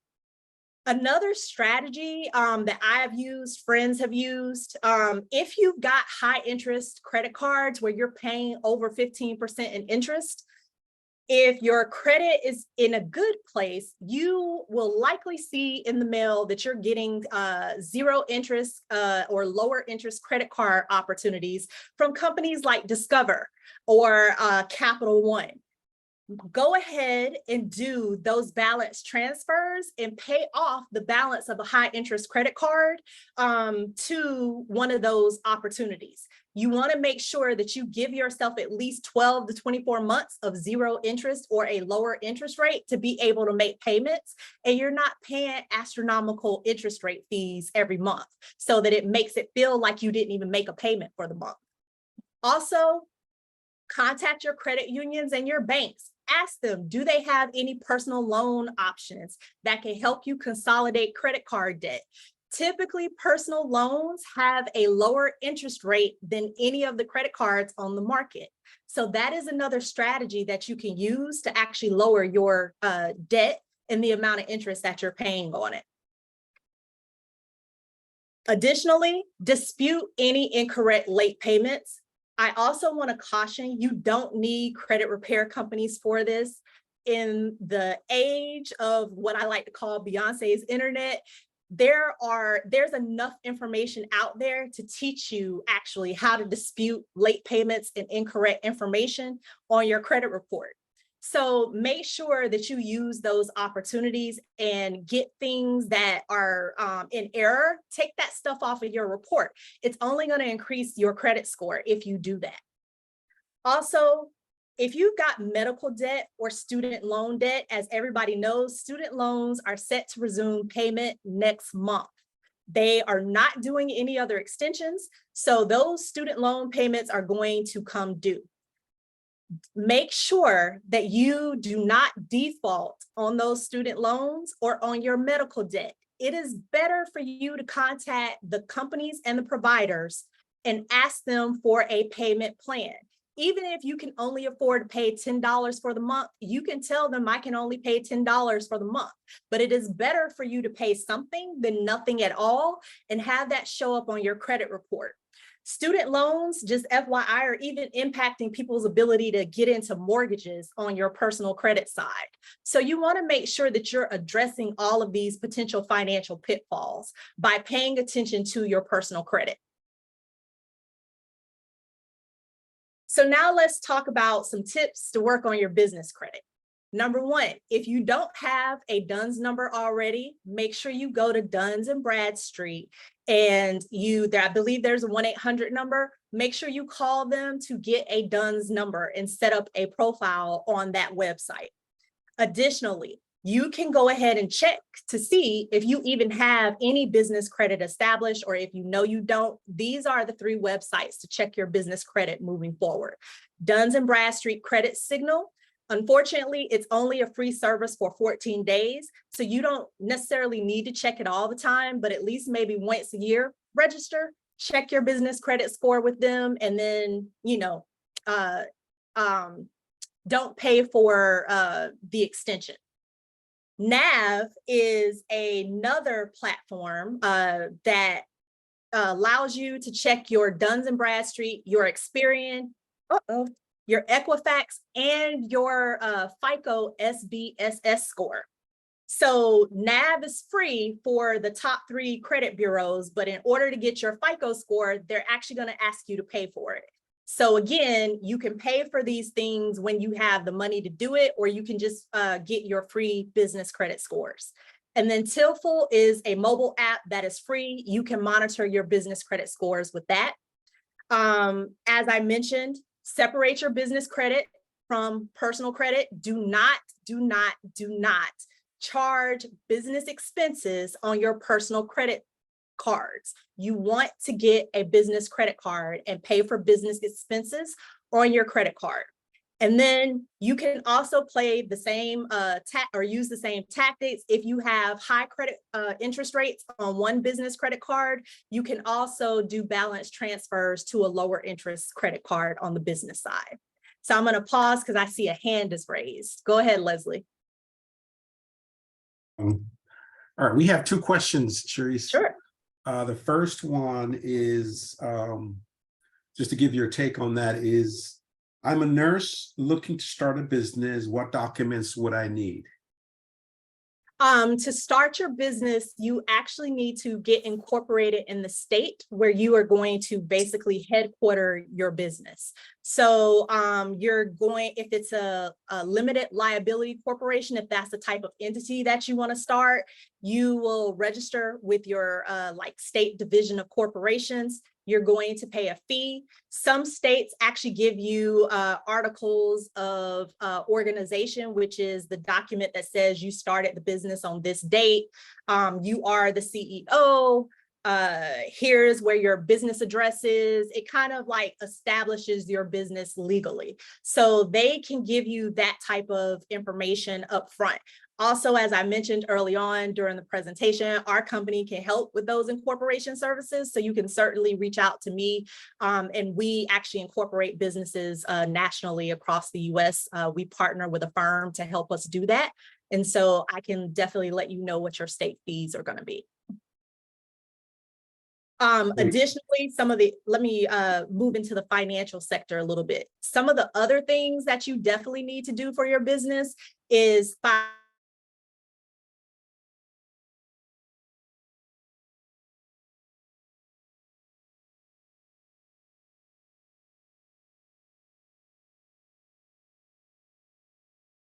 Another strategy that I've used, friends have used, if you've got high interest credit cards where you're paying over 15% in interest, if your credit is in a good place, you will likely see in the mail that you're getting 0 interest or lower interest credit card opportunities from companies like Discover or Capital One. Go ahead and do those balance transfers and pay off the balance of a high interest credit card to one of those opportunities. You want to make sure that you give yourself at least 12 to 24 months of 0 interest or a lower interest rate to be able to make payments, and you're not paying astronomical interest rate fees every month so that it makes it feel like you didn't even make a payment for the month. Also, contact your credit unions and your banks. Ask them, do they have any personal loan options that can help you consolidate credit card debt? Typically, personal loans have a lower interest rate than any of the credit cards on the market. So that is another strategy that you can use to actually lower your debt and the amount of interest that you're paying on it. Additionally, dispute any incorrect late payments. I also want to caution, you don't need credit repair companies for this. In the age of what I like to call Beyonce's internet, there's enough information out there to teach you actually how to dispute late payments and incorrect information on your credit report. So make sure that you use those opportunities and get things that are in error. Take that stuff off of your report. It's only going to increase your credit score if you do that. Also, if you've got medical debt or student loan debt, as everybody knows, student loans are set to resume payment next month. They are not doing any other extensions, so those student loan payments are going to come due. Make sure that you do not default on those student loans or on your medical debt. It is better for you to contact the companies and the providers and ask them for a payment plan. Even if you can only afford to pay $10 for the month, you can tell them I can only pay $10 for the month. But it is better for you to pay something than nothing at all and have that show up on your credit report. Student loans, just FYI, are even impacting people's ability to get into mortgages on your personal credit side. So you want to make sure that you're addressing all of these potential financial pitfalls by paying attention to your personal credit. So now let's talk about some tips to work on your business credit. Number one, if you don't have a DUNS number already, make sure you go to Duns and Bradstreet and I believe there's a 1-800 number. Make sure you call them to get a DUNS number and set up a profile on that website. Additionally, you can go ahead and check to see if you even have any business credit established, or if you know you don't. These are the 3 websites to check your business credit moving forward. Duns and Bradstreet Credit Signal. Unfortunately, it's only a free service for 14 days, so you don't necessarily need to check it all the time, but at least maybe once a year, register, check your business credit score with them, and then, don't pay for the extension. NAV is another platform that allows you to check your Duns and Bradstreet, your Experian, your Equifax, and your FICO SBSS score. So NAV is free for the top 3 credit bureaus, but in order to get your FICO score, they're actually going to ask you to pay for it. So again, you can pay for these things when you have the money to do it, or you can just get your free business credit scores. And then Tilful is a mobile app that is free. You can monitor your business credit scores with that. As I mentioned, separate your business credit from personal credit. Do not charge business expenses on your personal credit cards. You want to get a business credit card and pay for business expenses on your credit card. And then you can also play the same use the same tactics. If you have high credit interest rates on one business credit card, you can also do balance transfers to a lower interest credit card on the business side. So I'm going to pause because I see a hand is raised. Go ahead, Leslie. All right, we have 2 questions, Sharice. Sure. The first one is, just to give your take on that, is I'm a nurse looking to start a business. What documents would I need? To start your business, you actually need to get incorporated in the state where you are going to basically headquarter your business. So if it's a limited liability corporation, if that's the type of entity that you want to start, you will register with your state division of corporations. You're going to pay a fee. Some states actually give you articles of organization, which is the document that says you started the business on this date. You are the CEO. Here's where your business address is. It kind of establishes your business legally. So they can give you that type of information up front. Also, as I mentioned early on during the presentation, our company can help with those incorporation services. So you can certainly reach out to me. And we actually incorporate businesses nationally across the US. We partner with a firm to help us do that. And so I can definitely let you know what your state fees are going to be. Additionally, let me move into the financial sector a little bit. Some of the other things that you definitely need to do for your business is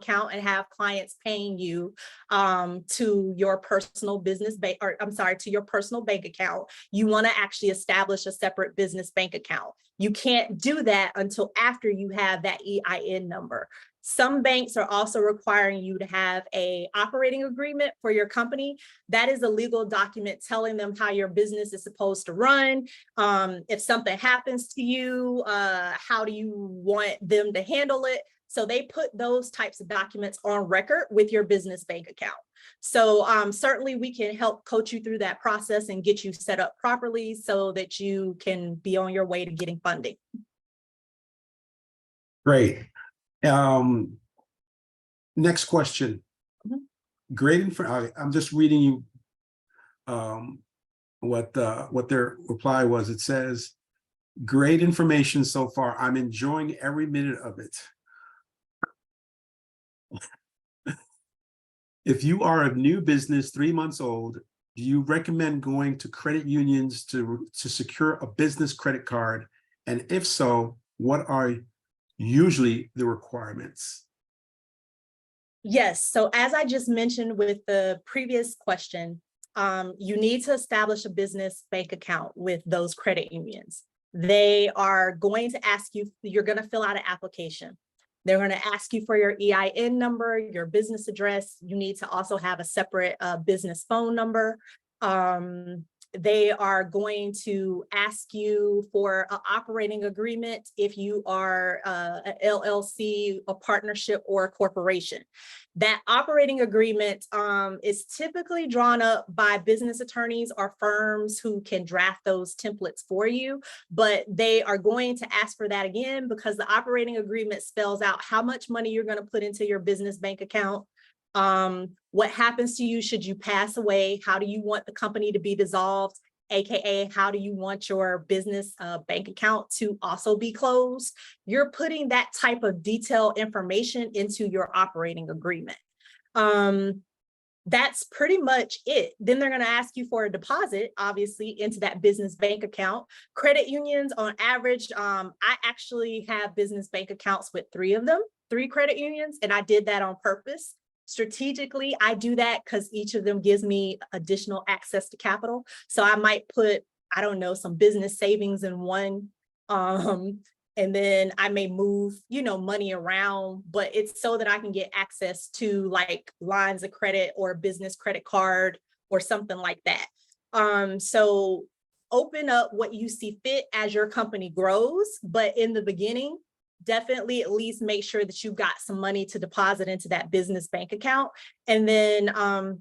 account and have clients paying you to your personal business bank, or I'm sorry, to your personal bank account, you want to actually establish a separate business bank account. You can't do that until after you have that EIN number. Some banks are also requiring you to have an operating agreement for your company. That is a legal document telling them how your business is supposed to run. If something happens to you, how do you want them to handle it? So they put those types of documents on record with your business bank account. So certainly we can help coach you through that process and get you set up properly so that you can be on your way to getting funding. Great. Next question. Grading for, I'm just reading you what their reply was. It says, great information so far. I'm enjoying every minute of it. If you are a new business 3 months old, do you recommend going to credit unions to secure a business credit card? And if so, what are usually the requirements? Yes. So as I just mentioned with the previous question, you need to establish a business bank account with those credit unions. They are going to ask you, you're going to fill out an application. They're going to ask you for your EIN number, your business address. You need to also have a separate business phone number. They are going to ask you for an operating agreement if you are an LLC, a partnership, or a corporation. That operating agreement is typically drawn up by business attorneys or firms who can draft those templates for you, but they are going to ask for that again because the operating agreement spells out how much money you're going to put into your business bank account. What happens to you should you pass away? How do you want the company to be dissolved? AKA, how do you want your business bank account to also be closed? You're putting that type of detailed information into your operating agreement. That's pretty much it. Then they're going to ask you for a deposit, obviously, into that business bank account. Credit unions, on average, I actually have business bank accounts with 3 of them, 3 credit unions, and I did that on purpose. Strategically, I do that because each of them gives me additional access to capital. So I might put, I don't know, some business savings in one, and then I may move, money around, but it's so that I can get access to like lines of credit or a business credit card or something like that. So open up what you see fit as your company grows, but in the beginning, definitely at least make sure that you got some money to deposit into that business bank account. And then,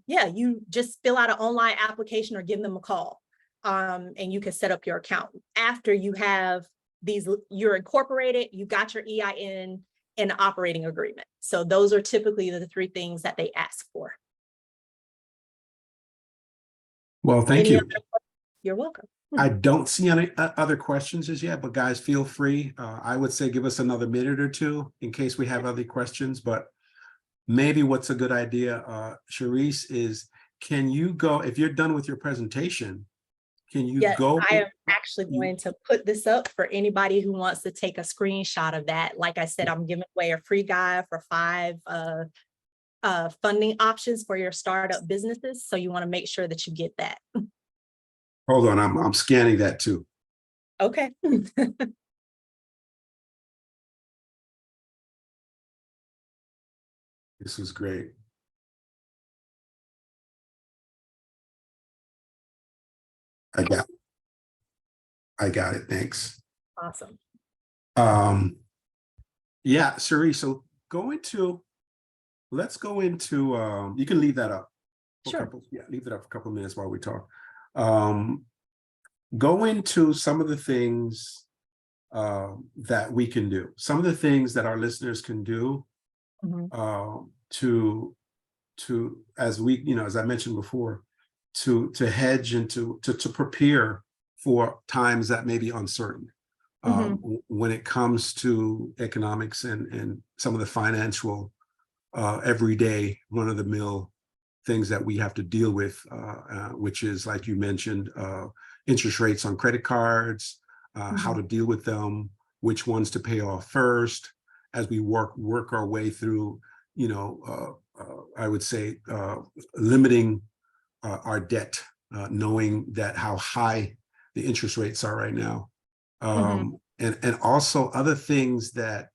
you just fill out an online application or give them a call, and you can set up your account. After you have you're incorporated, you got your EIN and the operating agreement. So those are typically the 3 things that they ask for. Well, thank you. You're welcome. I don't see any other questions as yet, but guys, feel free. I would say give us another minute or 2 in case we have other questions, but maybe what's a good idea, Charisse, is can you go, if you're done with your presentation, can you go? I am actually going to put this up for anybody who wants to take a screenshot of that. Like I said, I'm giving away a free guide for 5 funding options for your startup businesses. So you want to make sure that you get that. Hold on, I'm scanning that too. Okay. This was great. I got it. Thanks. Awesome. Yeah, Suri, so let's go into, you can leave that up. Sure. Leave it up for a couple of minutes while we talk. Go into some of the things that we can do, some of the things that our listeners can do to as we, as I mentioned before, to hedge and to prepare for times that may be uncertain when it comes to economics and some of the financial everyday run-of-the-mill things that we have to deal with, which is, like you mentioned, interest rates on credit cards, how to deal with them, which ones to pay off first, as we work our way through I would say limiting our debt, knowing that how high the interest rates are right now. And also other things that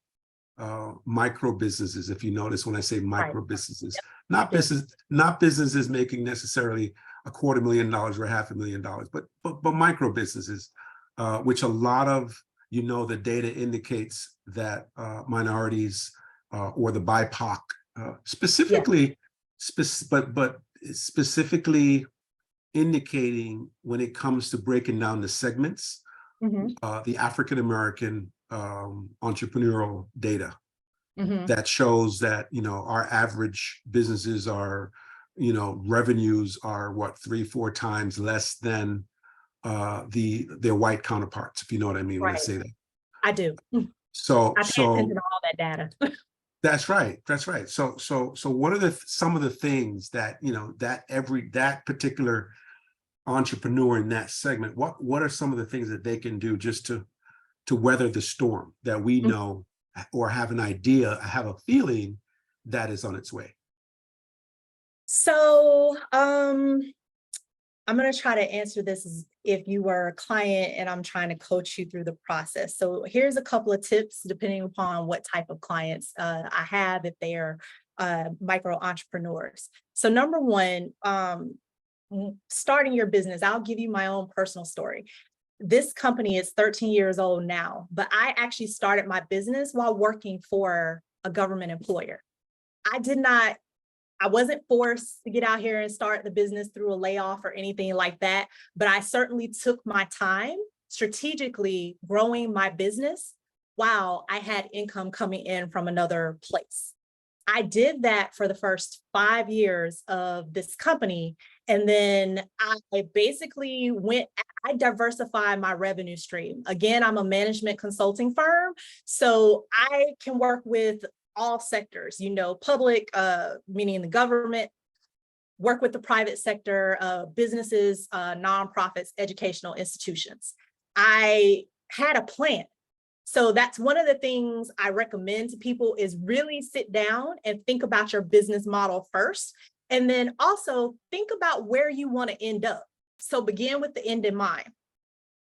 micro businesses, if you notice when I say micro businesses, not businesses making necessarily $250,000 or $500,000, but micro businesses, which a lot of, the data indicates that minorities or the BIPOC specifically, but specifically indicating when it comes to breaking down the segments, the African American entrepreneurial data that shows that our average businesses are, revenues are what 3-4 times less than their white counterparts, if you know what I mean when I say that. I do. So I pay attention to all that data. That's right. That's right. So what are some of the things that that particular entrepreneur in that segment, what are some of the things that they can do just to weather the storm that we know or have an idea, have a feeling that is on its way? So I'm going to try to answer this as if you were a client and I'm trying to coach you through the process. So here's a couple of tips depending upon what type of clients I have, if they are micro entrepreneurs. So number one, starting your business, I'll give you my own personal story. This company is 13 years old now, but I actually started my business while working for a government employer. I wasn't forced to get out here and start the business through a layoff or anything like that, but I certainly took my time strategically growing my business while I had income coming in from another place. I did that for the first 5 years of this company. And then I basically I diversified my revenue stream. Again, I'm a management consulting firm, so I can work with all sectors, public, meaning the government, work with the private sector, businesses, nonprofits, educational institutions. I had a plan. So that's one of the things I recommend to people is really sit down and think about your business model first. And then also think about where you want to end up. So begin with the end in mind.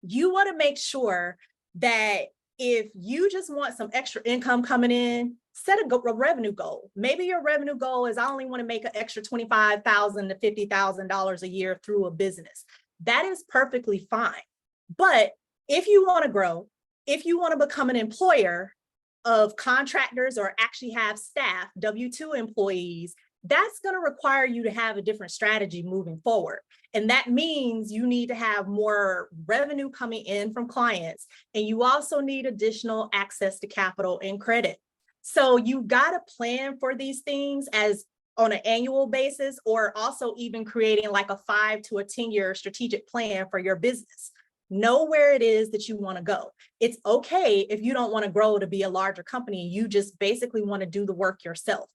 You want to make sure that if you just want some extra income coming in, set a revenue goal. Maybe your revenue goal is I only want to make an extra $25,000 to $50,000 a year through a business. That is perfectly fine. But if you want to grow, if you want to become an employer of contractors or actually have staff, W-2 employees, that's going to require you to have a different strategy moving forward. And that means you need to have more revenue coming in from clients. And you also need additional access to capital and credit. So you got to plan for these things as on an annual basis, or also even creating like a 5 to 10-year strategic plan for your business. Know where it is that you want to go. It's okay if you don't want to grow to be a larger company. You just basically want to do the work yourself.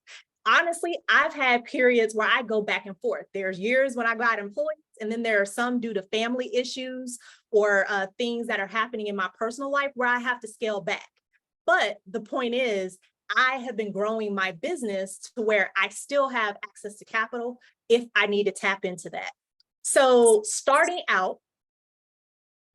Honestly, I've had periods where I go back and forth. There's years when I got employees, and then there are some due to family issues or things that are happening in my personal life where I have to scale back. But the point is, I have been growing my business to where I still have access to capital if I need to tap into that. So starting out,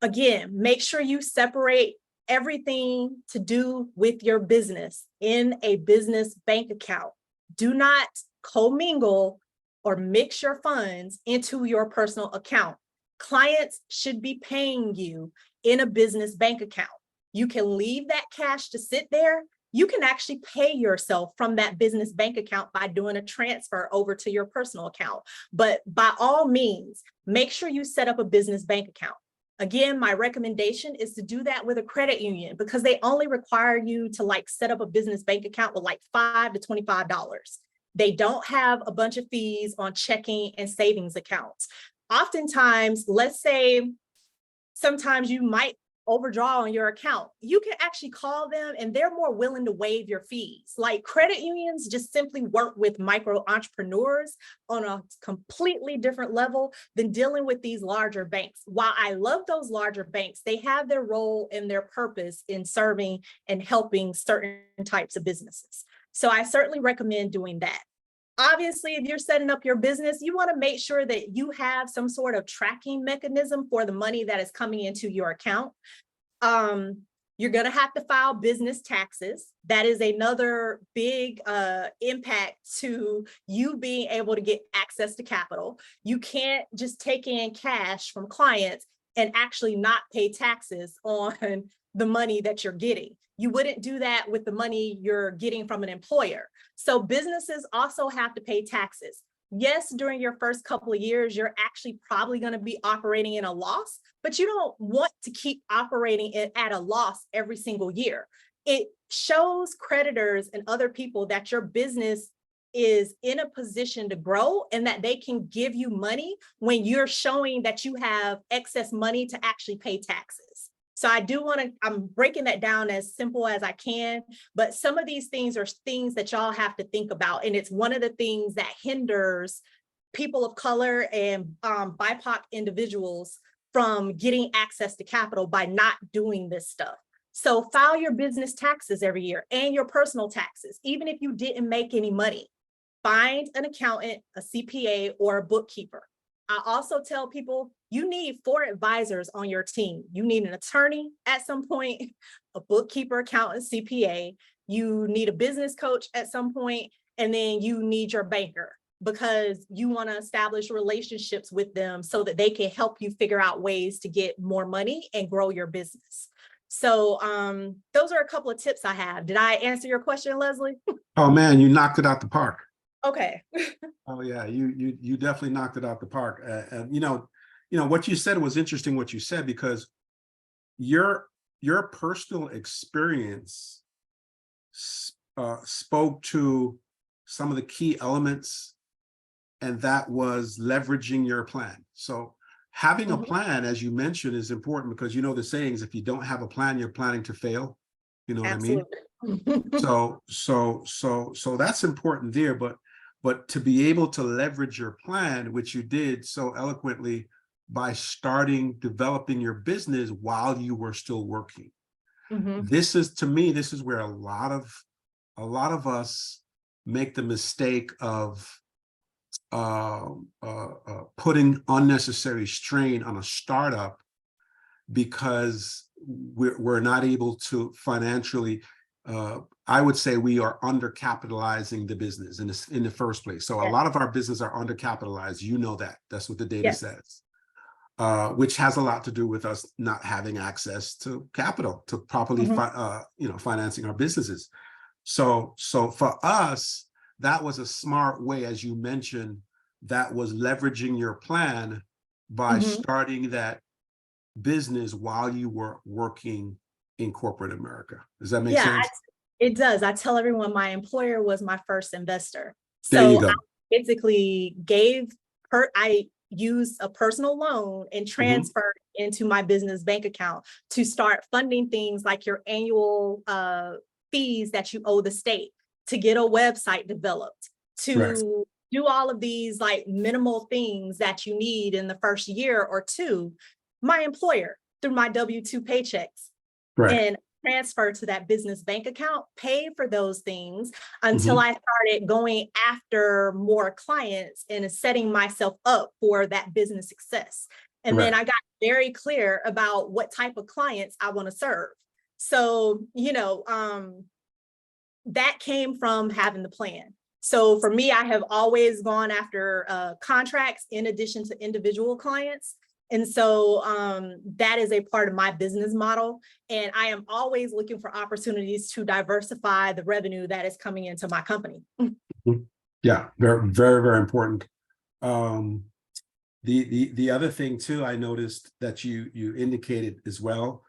again, make sure you separate everything to do with your business in a business bank account. Do not commingle or mix your funds into your personal account. Clients should be paying you in a business bank account. You can leave that cash to sit there. You can actually pay yourself from that business bank account by doing a transfer over to your personal account. But by all means, make sure you set up a business bank account. Again, my recommendation is to do that with a credit union because they only require you to set up a business bank account with $5 to $25. They don't have a bunch of fees on checking and savings accounts. Oftentimes, let's say sometimes you might overdraw on your account. You can actually call them and they're more willing to waive your fees. Like credit unions just simply work with micro entrepreneurs on a completely different level than dealing with these larger banks. While I love those larger banks, they have their role and their purpose in serving and helping certain types of businesses. So I certainly recommend doing that. Obviously, if you're setting up your business, you want to make sure that you have some sort of tracking mechanism for the money that is coming into your account. You're going to have to file business taxes. That is another big impact to you being able to get access to capital. You can't just take in cash from clients and actually not pay taxes on the money that you're getting. You wouldn't do that with the money you're getting from an employer. So businesses also have to pay taxes. Yes, during your first couple of years, you're actually probably going to be operating in a loss, but you don't want to keep operating at a loss every single year. It shows creditors and other people that your business is in a position to grow and that they can give you money when you're showing that you have excess money to actually pay taxes. So I do want to, I'm breaking that down as simple as I can, but some of these things are things that y'all have to think about. And it's one of the things that hinders people of color and BIPOC individuals from getting access to capital by not doing this stuff. So file your business taxes every year and your personal taxes, even if you didn't make any money. Find an accountant, a CPA, or a bookkeeper. I also tell people you need 4 advisors on your team. You need an attorney at some point, a bookkeeper, accountant, CPA. You need a business coach at some point, and then you need your banker because you want to establish relationships with them so that they can help you figure out ways to get more money and grow your business. So those are a couple of tips I have. Did I answer your question, Leslie? Oh man, you knocked it out the park. Okay. Oh yeah, you definitely knocked it out the park. And you know what you said was interesting. What you said, because your personal experience spoke to some of the key elements, and that was leveraging your plan. So having a plan, as you mentioned, is important because you know the sayings: if you don't have a plan, you're planning to fail. You know what Absolutely. I mean? So that's important there. But to be able to leverage your plan, which you did so eloquently by developing your business while you were still working. This is, to me, this is where a lot of us make the mistake of putting unnecessary strain on a startup because we're not able to financially, I would say we are undercapitalizing the business in the first place. So a lot of our business are undercapitalized. You know that. That's what the data says, which has a lot to do with us not having access to capital to properly financing our businesses. So for us, that was a smart way, as you mentioned, that was leveraging your plan by starting that business while you were working in corporate America. Does that make sense? It does. I tell everyone my employer was my first investor. There you So go. I basically I used a personal loan and transferred into my business bank account to start funding things like your annual fees that you owe the state, to get a website developed, to do all of these like minimal things that you need in the first year or two. My employer, through my W-2 paychecks, and transfer to that business bank account, pay for those things until I started going after more clients and setting myself up for that business success. And then I got very clear about what type of clients I want to serve. So, that came from having the plan. So for me, I have always gone after contracts in addition to individual clients. And so that is a part of my business model. And I am always looking for opportunities to diversify the revenue that is coming into my company. Yeah, very, very, very important. The other thing too, I noticed that you indicated as well,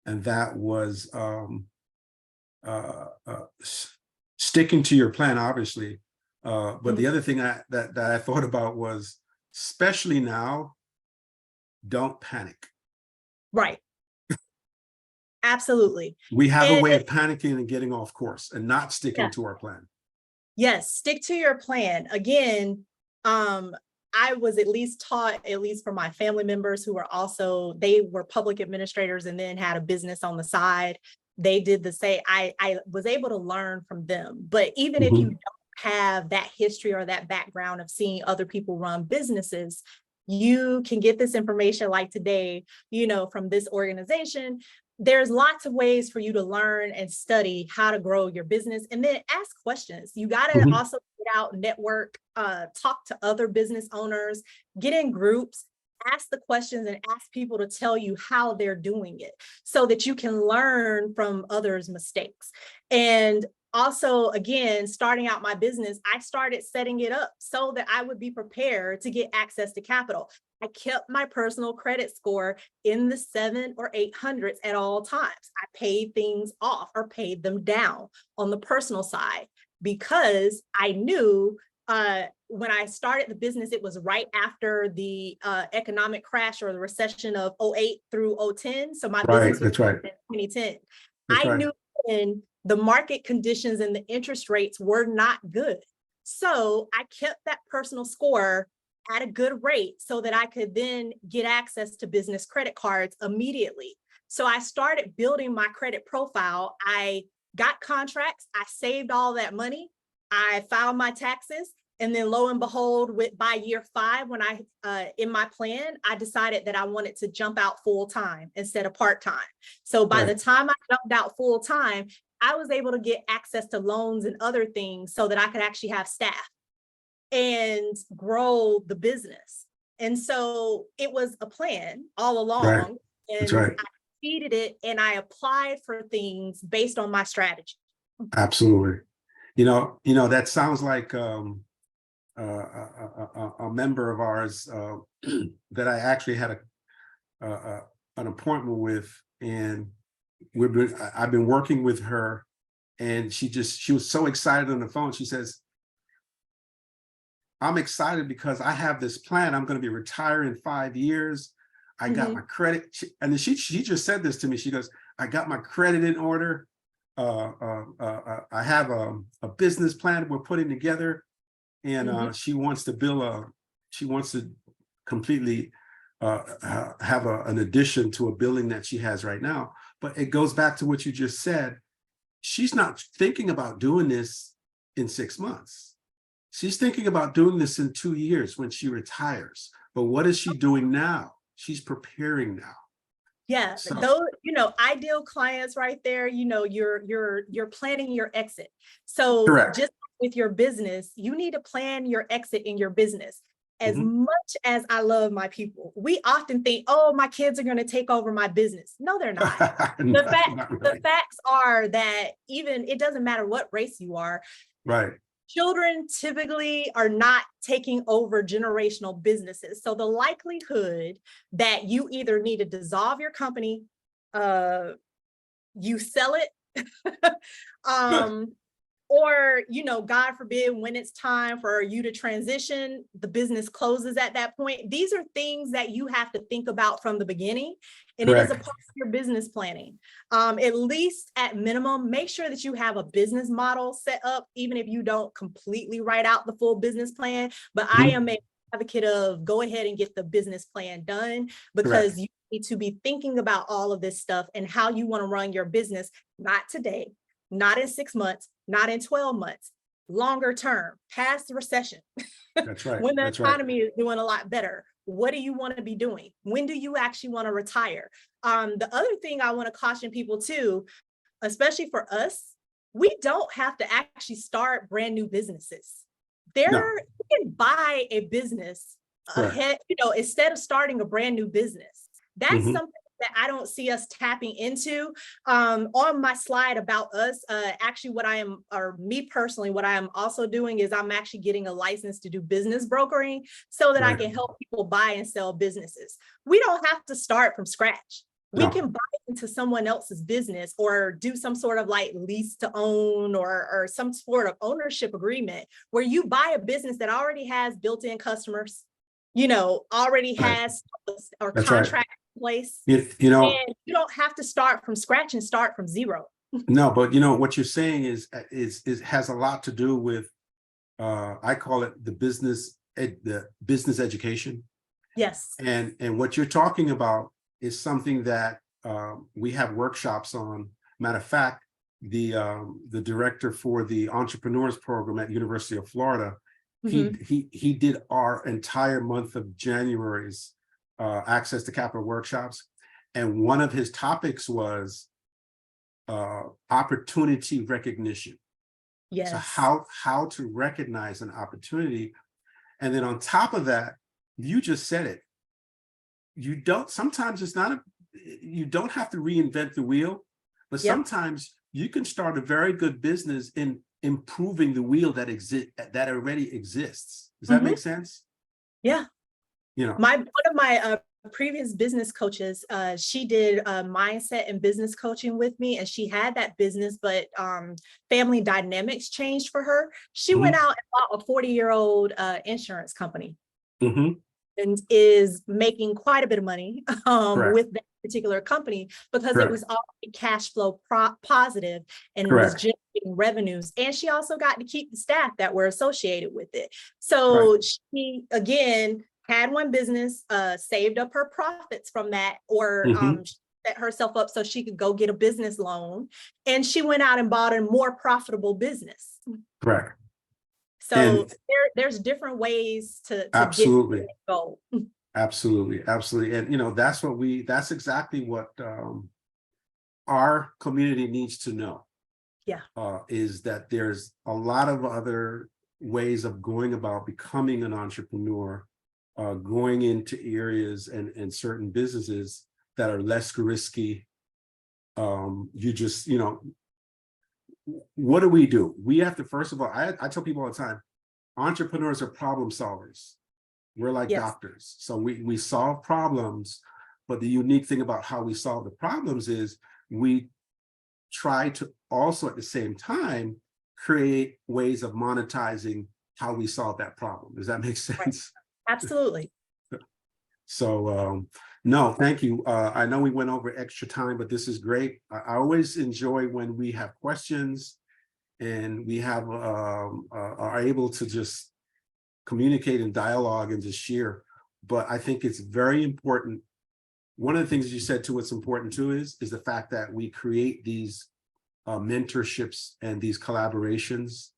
and that was sticking to your plan, obviously. But the other thing that I thought about was, especially now, don't panic. Right. Absolutely. We have a way of panicking and getting off course and not sticking to our plan. Yes, stick to your plan. Again, I was at least taught, at least for my family members who were they were public administrators and then had a business on the side. they did the same. I was able to learn from them. But even if you Mhm. don't have that history or that background of seeing other people run businesses, you can get this information like today, from this organization. There's lots of ways for you to learn and study how to grow your business, and then ask questions. You got to Mhm. also get out, network, talk to other business owners, get in groups, ask the questions, and ask people to tell you how they're doing it so that you can learn from others' mistakes. And also, again, starting out my business, I started setting it up so that I would be prepared to get access to capital. I kept my personal credit score in the 700 or 800s at all times. I paid things off or paid them down on the personal side because I knew when I started the business, it was right after the economic crash or the recession of 08 through 010. So my Right. business was That's right. in 2010. That's I right. knew then the market conditions and the interest rates were not good. So I kept that personal score at a good rate so that I could then get access to business credit cards immediately. So I started building my credit profile. I got contracts. I saved all that money. I filed my taxes. And then lo and behold, by year 5, when in my plan, I decided that I wanted to jump out full time instead of part time. So by the time I jumped out full time, I was able to get access to loans and other things so that I could actually have staff and grow the business. And so it was a plan all Right. along, That's and right. I feeded it and I applied for things based on my strategy. Absolutely. That sounds like a member of ours that I actually had an appointment with, and I've been working with her, and she was so excited on the phone. She says, "I'm excited because I have this plan. I'm going to be retired in 5 years. I got my credit," and then she just said this to me. She goes, "I got my credit in order. I have a business plan we're putting together." And she wants to completely have an addition to a building that she has right now. But it goes back to what you just said. She's not thinking about doing this in 6 months. She's thinking about doing this in 2 years when she retires. But what is she doing now? She's preparing now. Yeah, So those, ideal clients right there, you're planning your exit. So correct. just with your business, you need to plan your exit in your business. As Mhm. much as I love my people, we often think, oh, my kids are going to take over my business. No, they're not. The Not, fact, not the really. facts are that even it doesn't matter what race you are, Right. children typically are not taking over generational businesses. So the likelihood that you either need to dissolve your company, you sell it, um, or, God forbid, when it's time for you to transition, the business closes at that point. These are things that you have to think about from the beginning. And it is a Correct. part of your business planning. At least at minimum, make sure that you have a business model set up, even if you don't completely write out the full business plan. But I Mhm. am an advocate of go ahead and get the business plan done, Correct. because you need to be thinking about all of this stuff and how you want to run your business, not today, not in 6 months, not in 12 months, longer term, past the recession, That's right. when the That's right. economy is doing a lot better. What do you want to be doing? When do you actually want to retire? The other thing I want to caution people too, especially for us, we don't have to actually start brand new businesses. No. You can buy a business Correct. ahead, instead of starting a brand new business. That's Mhm. something that I don't see us tapping into. On my slide about us, actually what I am, or me personally, what I am also doing is I'm actually getting a license to do business brokering so that I Right. can help people buy and sell businesses. We don't have to start from scratch. We No. can buy into someone else's business or do some sort of like lease to own or some sort of ownership agreement where you buy a business that already has built-in customers, already Right. has or That's right. contract in place. You know, And you don't have to start from scratch and start from zero. no, but what you're saying is has a lot to do with I call it the business education. Yes. And what you're talking about is something that we have workshops on Matter of fact, the director for the entrepreneurs program at University of Florida, he did our entire month of January's access to capital workshops, and one of his topics was opportunity recognition. Yes. So how to recognize an opportunity. And then on top of that, you just said it. You don't, sometimes it's not, you don't have to reinvent the wheel, but sometimes you can start a very good business in improving the wheel that already exists. Does that make sense? Yeah. You know, one of my previous business coaches, she did mindset and business coaching with me, and she had that business, but family dynamics changed for her. She went out and bought a 40-year-old insurance company and is making quite a bit of money with that particular company, because it was already cash flow positive and was generating revenues. And she also got to keep the staff that were associated with it. So she, again, had one business, saved up her profits from that, or set herself up so she could go get a business loan. And she went out and bought a more profitable business. Correct. So there's different ways to absolutely get to that goal. Absolutely. And, you know, that's exactly what our community needs to know. Yeah. Is that there's a lot of other ways of going about becoming an entrepreneur, going into areas and certain businesses that are less risky. You just, you know, what do? We have to, first of all, I tell people all the time, entrepreneurs are problem solvers. We're like doctors. So we solve problems, but the unique thing about how we solve the problems is we try to also at the same time create ways of monetizing how we solve that problem. Does that make sense? Absolutely. So no, thank you. I know we went over extra time, but this is great. I always enjoy when we have questions and we have are able to just communicate and dialogue and just share. But I think it's very important. One of the things you said too, what's important too is the fact that we create these mentorships and these collaborations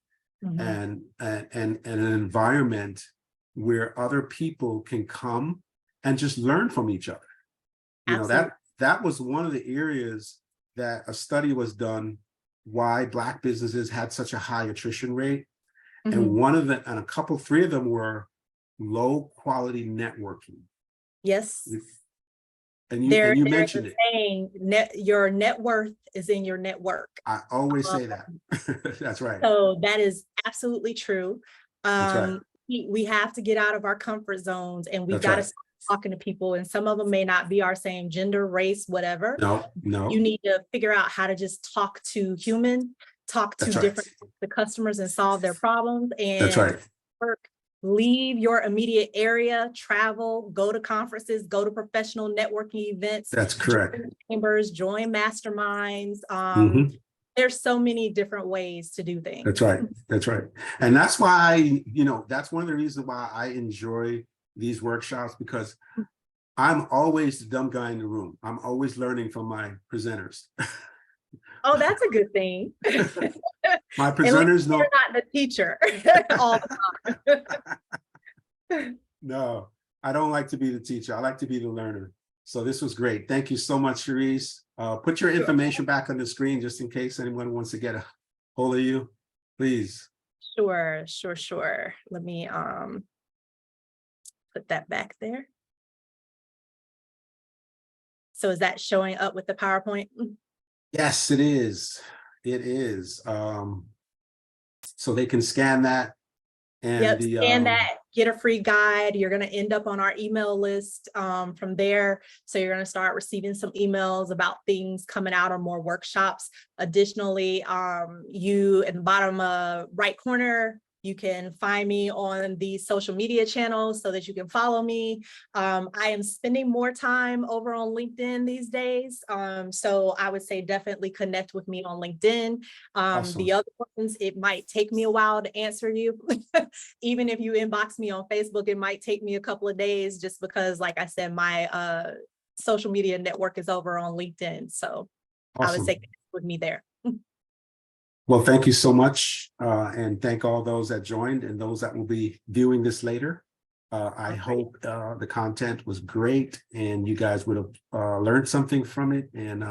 and an environment where other people can come and just learn from each other. You know, that was one of the areas that a study was done why Black businesses had such a high attrition rate. And one of them, and three of them were low quality networking. Yes. And you mentioned it. Saying your net worth is in your network. I always say that. That's right. So that is absolutely true. That's right. We have to get out of our comfort zones, and we got to start talking to people. And some of them may not be our same gender, race, whatever. No. You need to figure out how to just talk to different the customers and solve their problems. And leave your immediate area, travel, go to conferences, go to professional networking events. That's correct. Join chambers, join masterminds. There's so many different ways to do things. That's right. That's right. And that's why, you know, that's one of the reasons why I enjoy these workshops, because I'm always the dumb guy in the room. I'm always learning from my presenters. Oh, that's a good thing. My presenters know. You're not the teacher all the time. No, I don't like to be the teacher. I like to be the learner. So this was great. Thank you so much, Cherise. Put your information back on the screen just in case anyone wants to get a hold of you, please. Sure. Let me put that back there. So is that showing up with the PowerPoint? Yes, it is. It is. So they can scan that. And scan that, get a free guide. You're going to end up on our email list from there. So you're going to start receiving some emails about things coming out or more workshops. Additionally, you in the bottom right corner, you can find me on the social media channels so that you can follow me. I am spending more time over on LinkedIn these days. So I would say definitely connect with me on LinkedIn. Awesome. The other ones, it might take me a while to answer you. Even if you inbox me on Facebook, it might take me a couple of days just because, like I said, my social media network is over on LinkedIn. So Awesome. I would say connect with me there. Well, thank you so much. And thank all those that joined and those that will be viewing this later. I hope the content was great and you guys would have learned something from it. And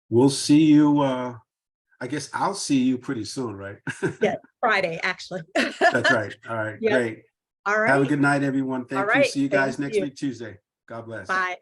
we'll see you. I guess I'll see you pretty soon, right? Yeah, Friday, actually. That's right. All right, Yep. great. All Have a right. good night, everyone. Thank All you. right. See you guys Thank next you. week, Tuesday. God bless. Bye.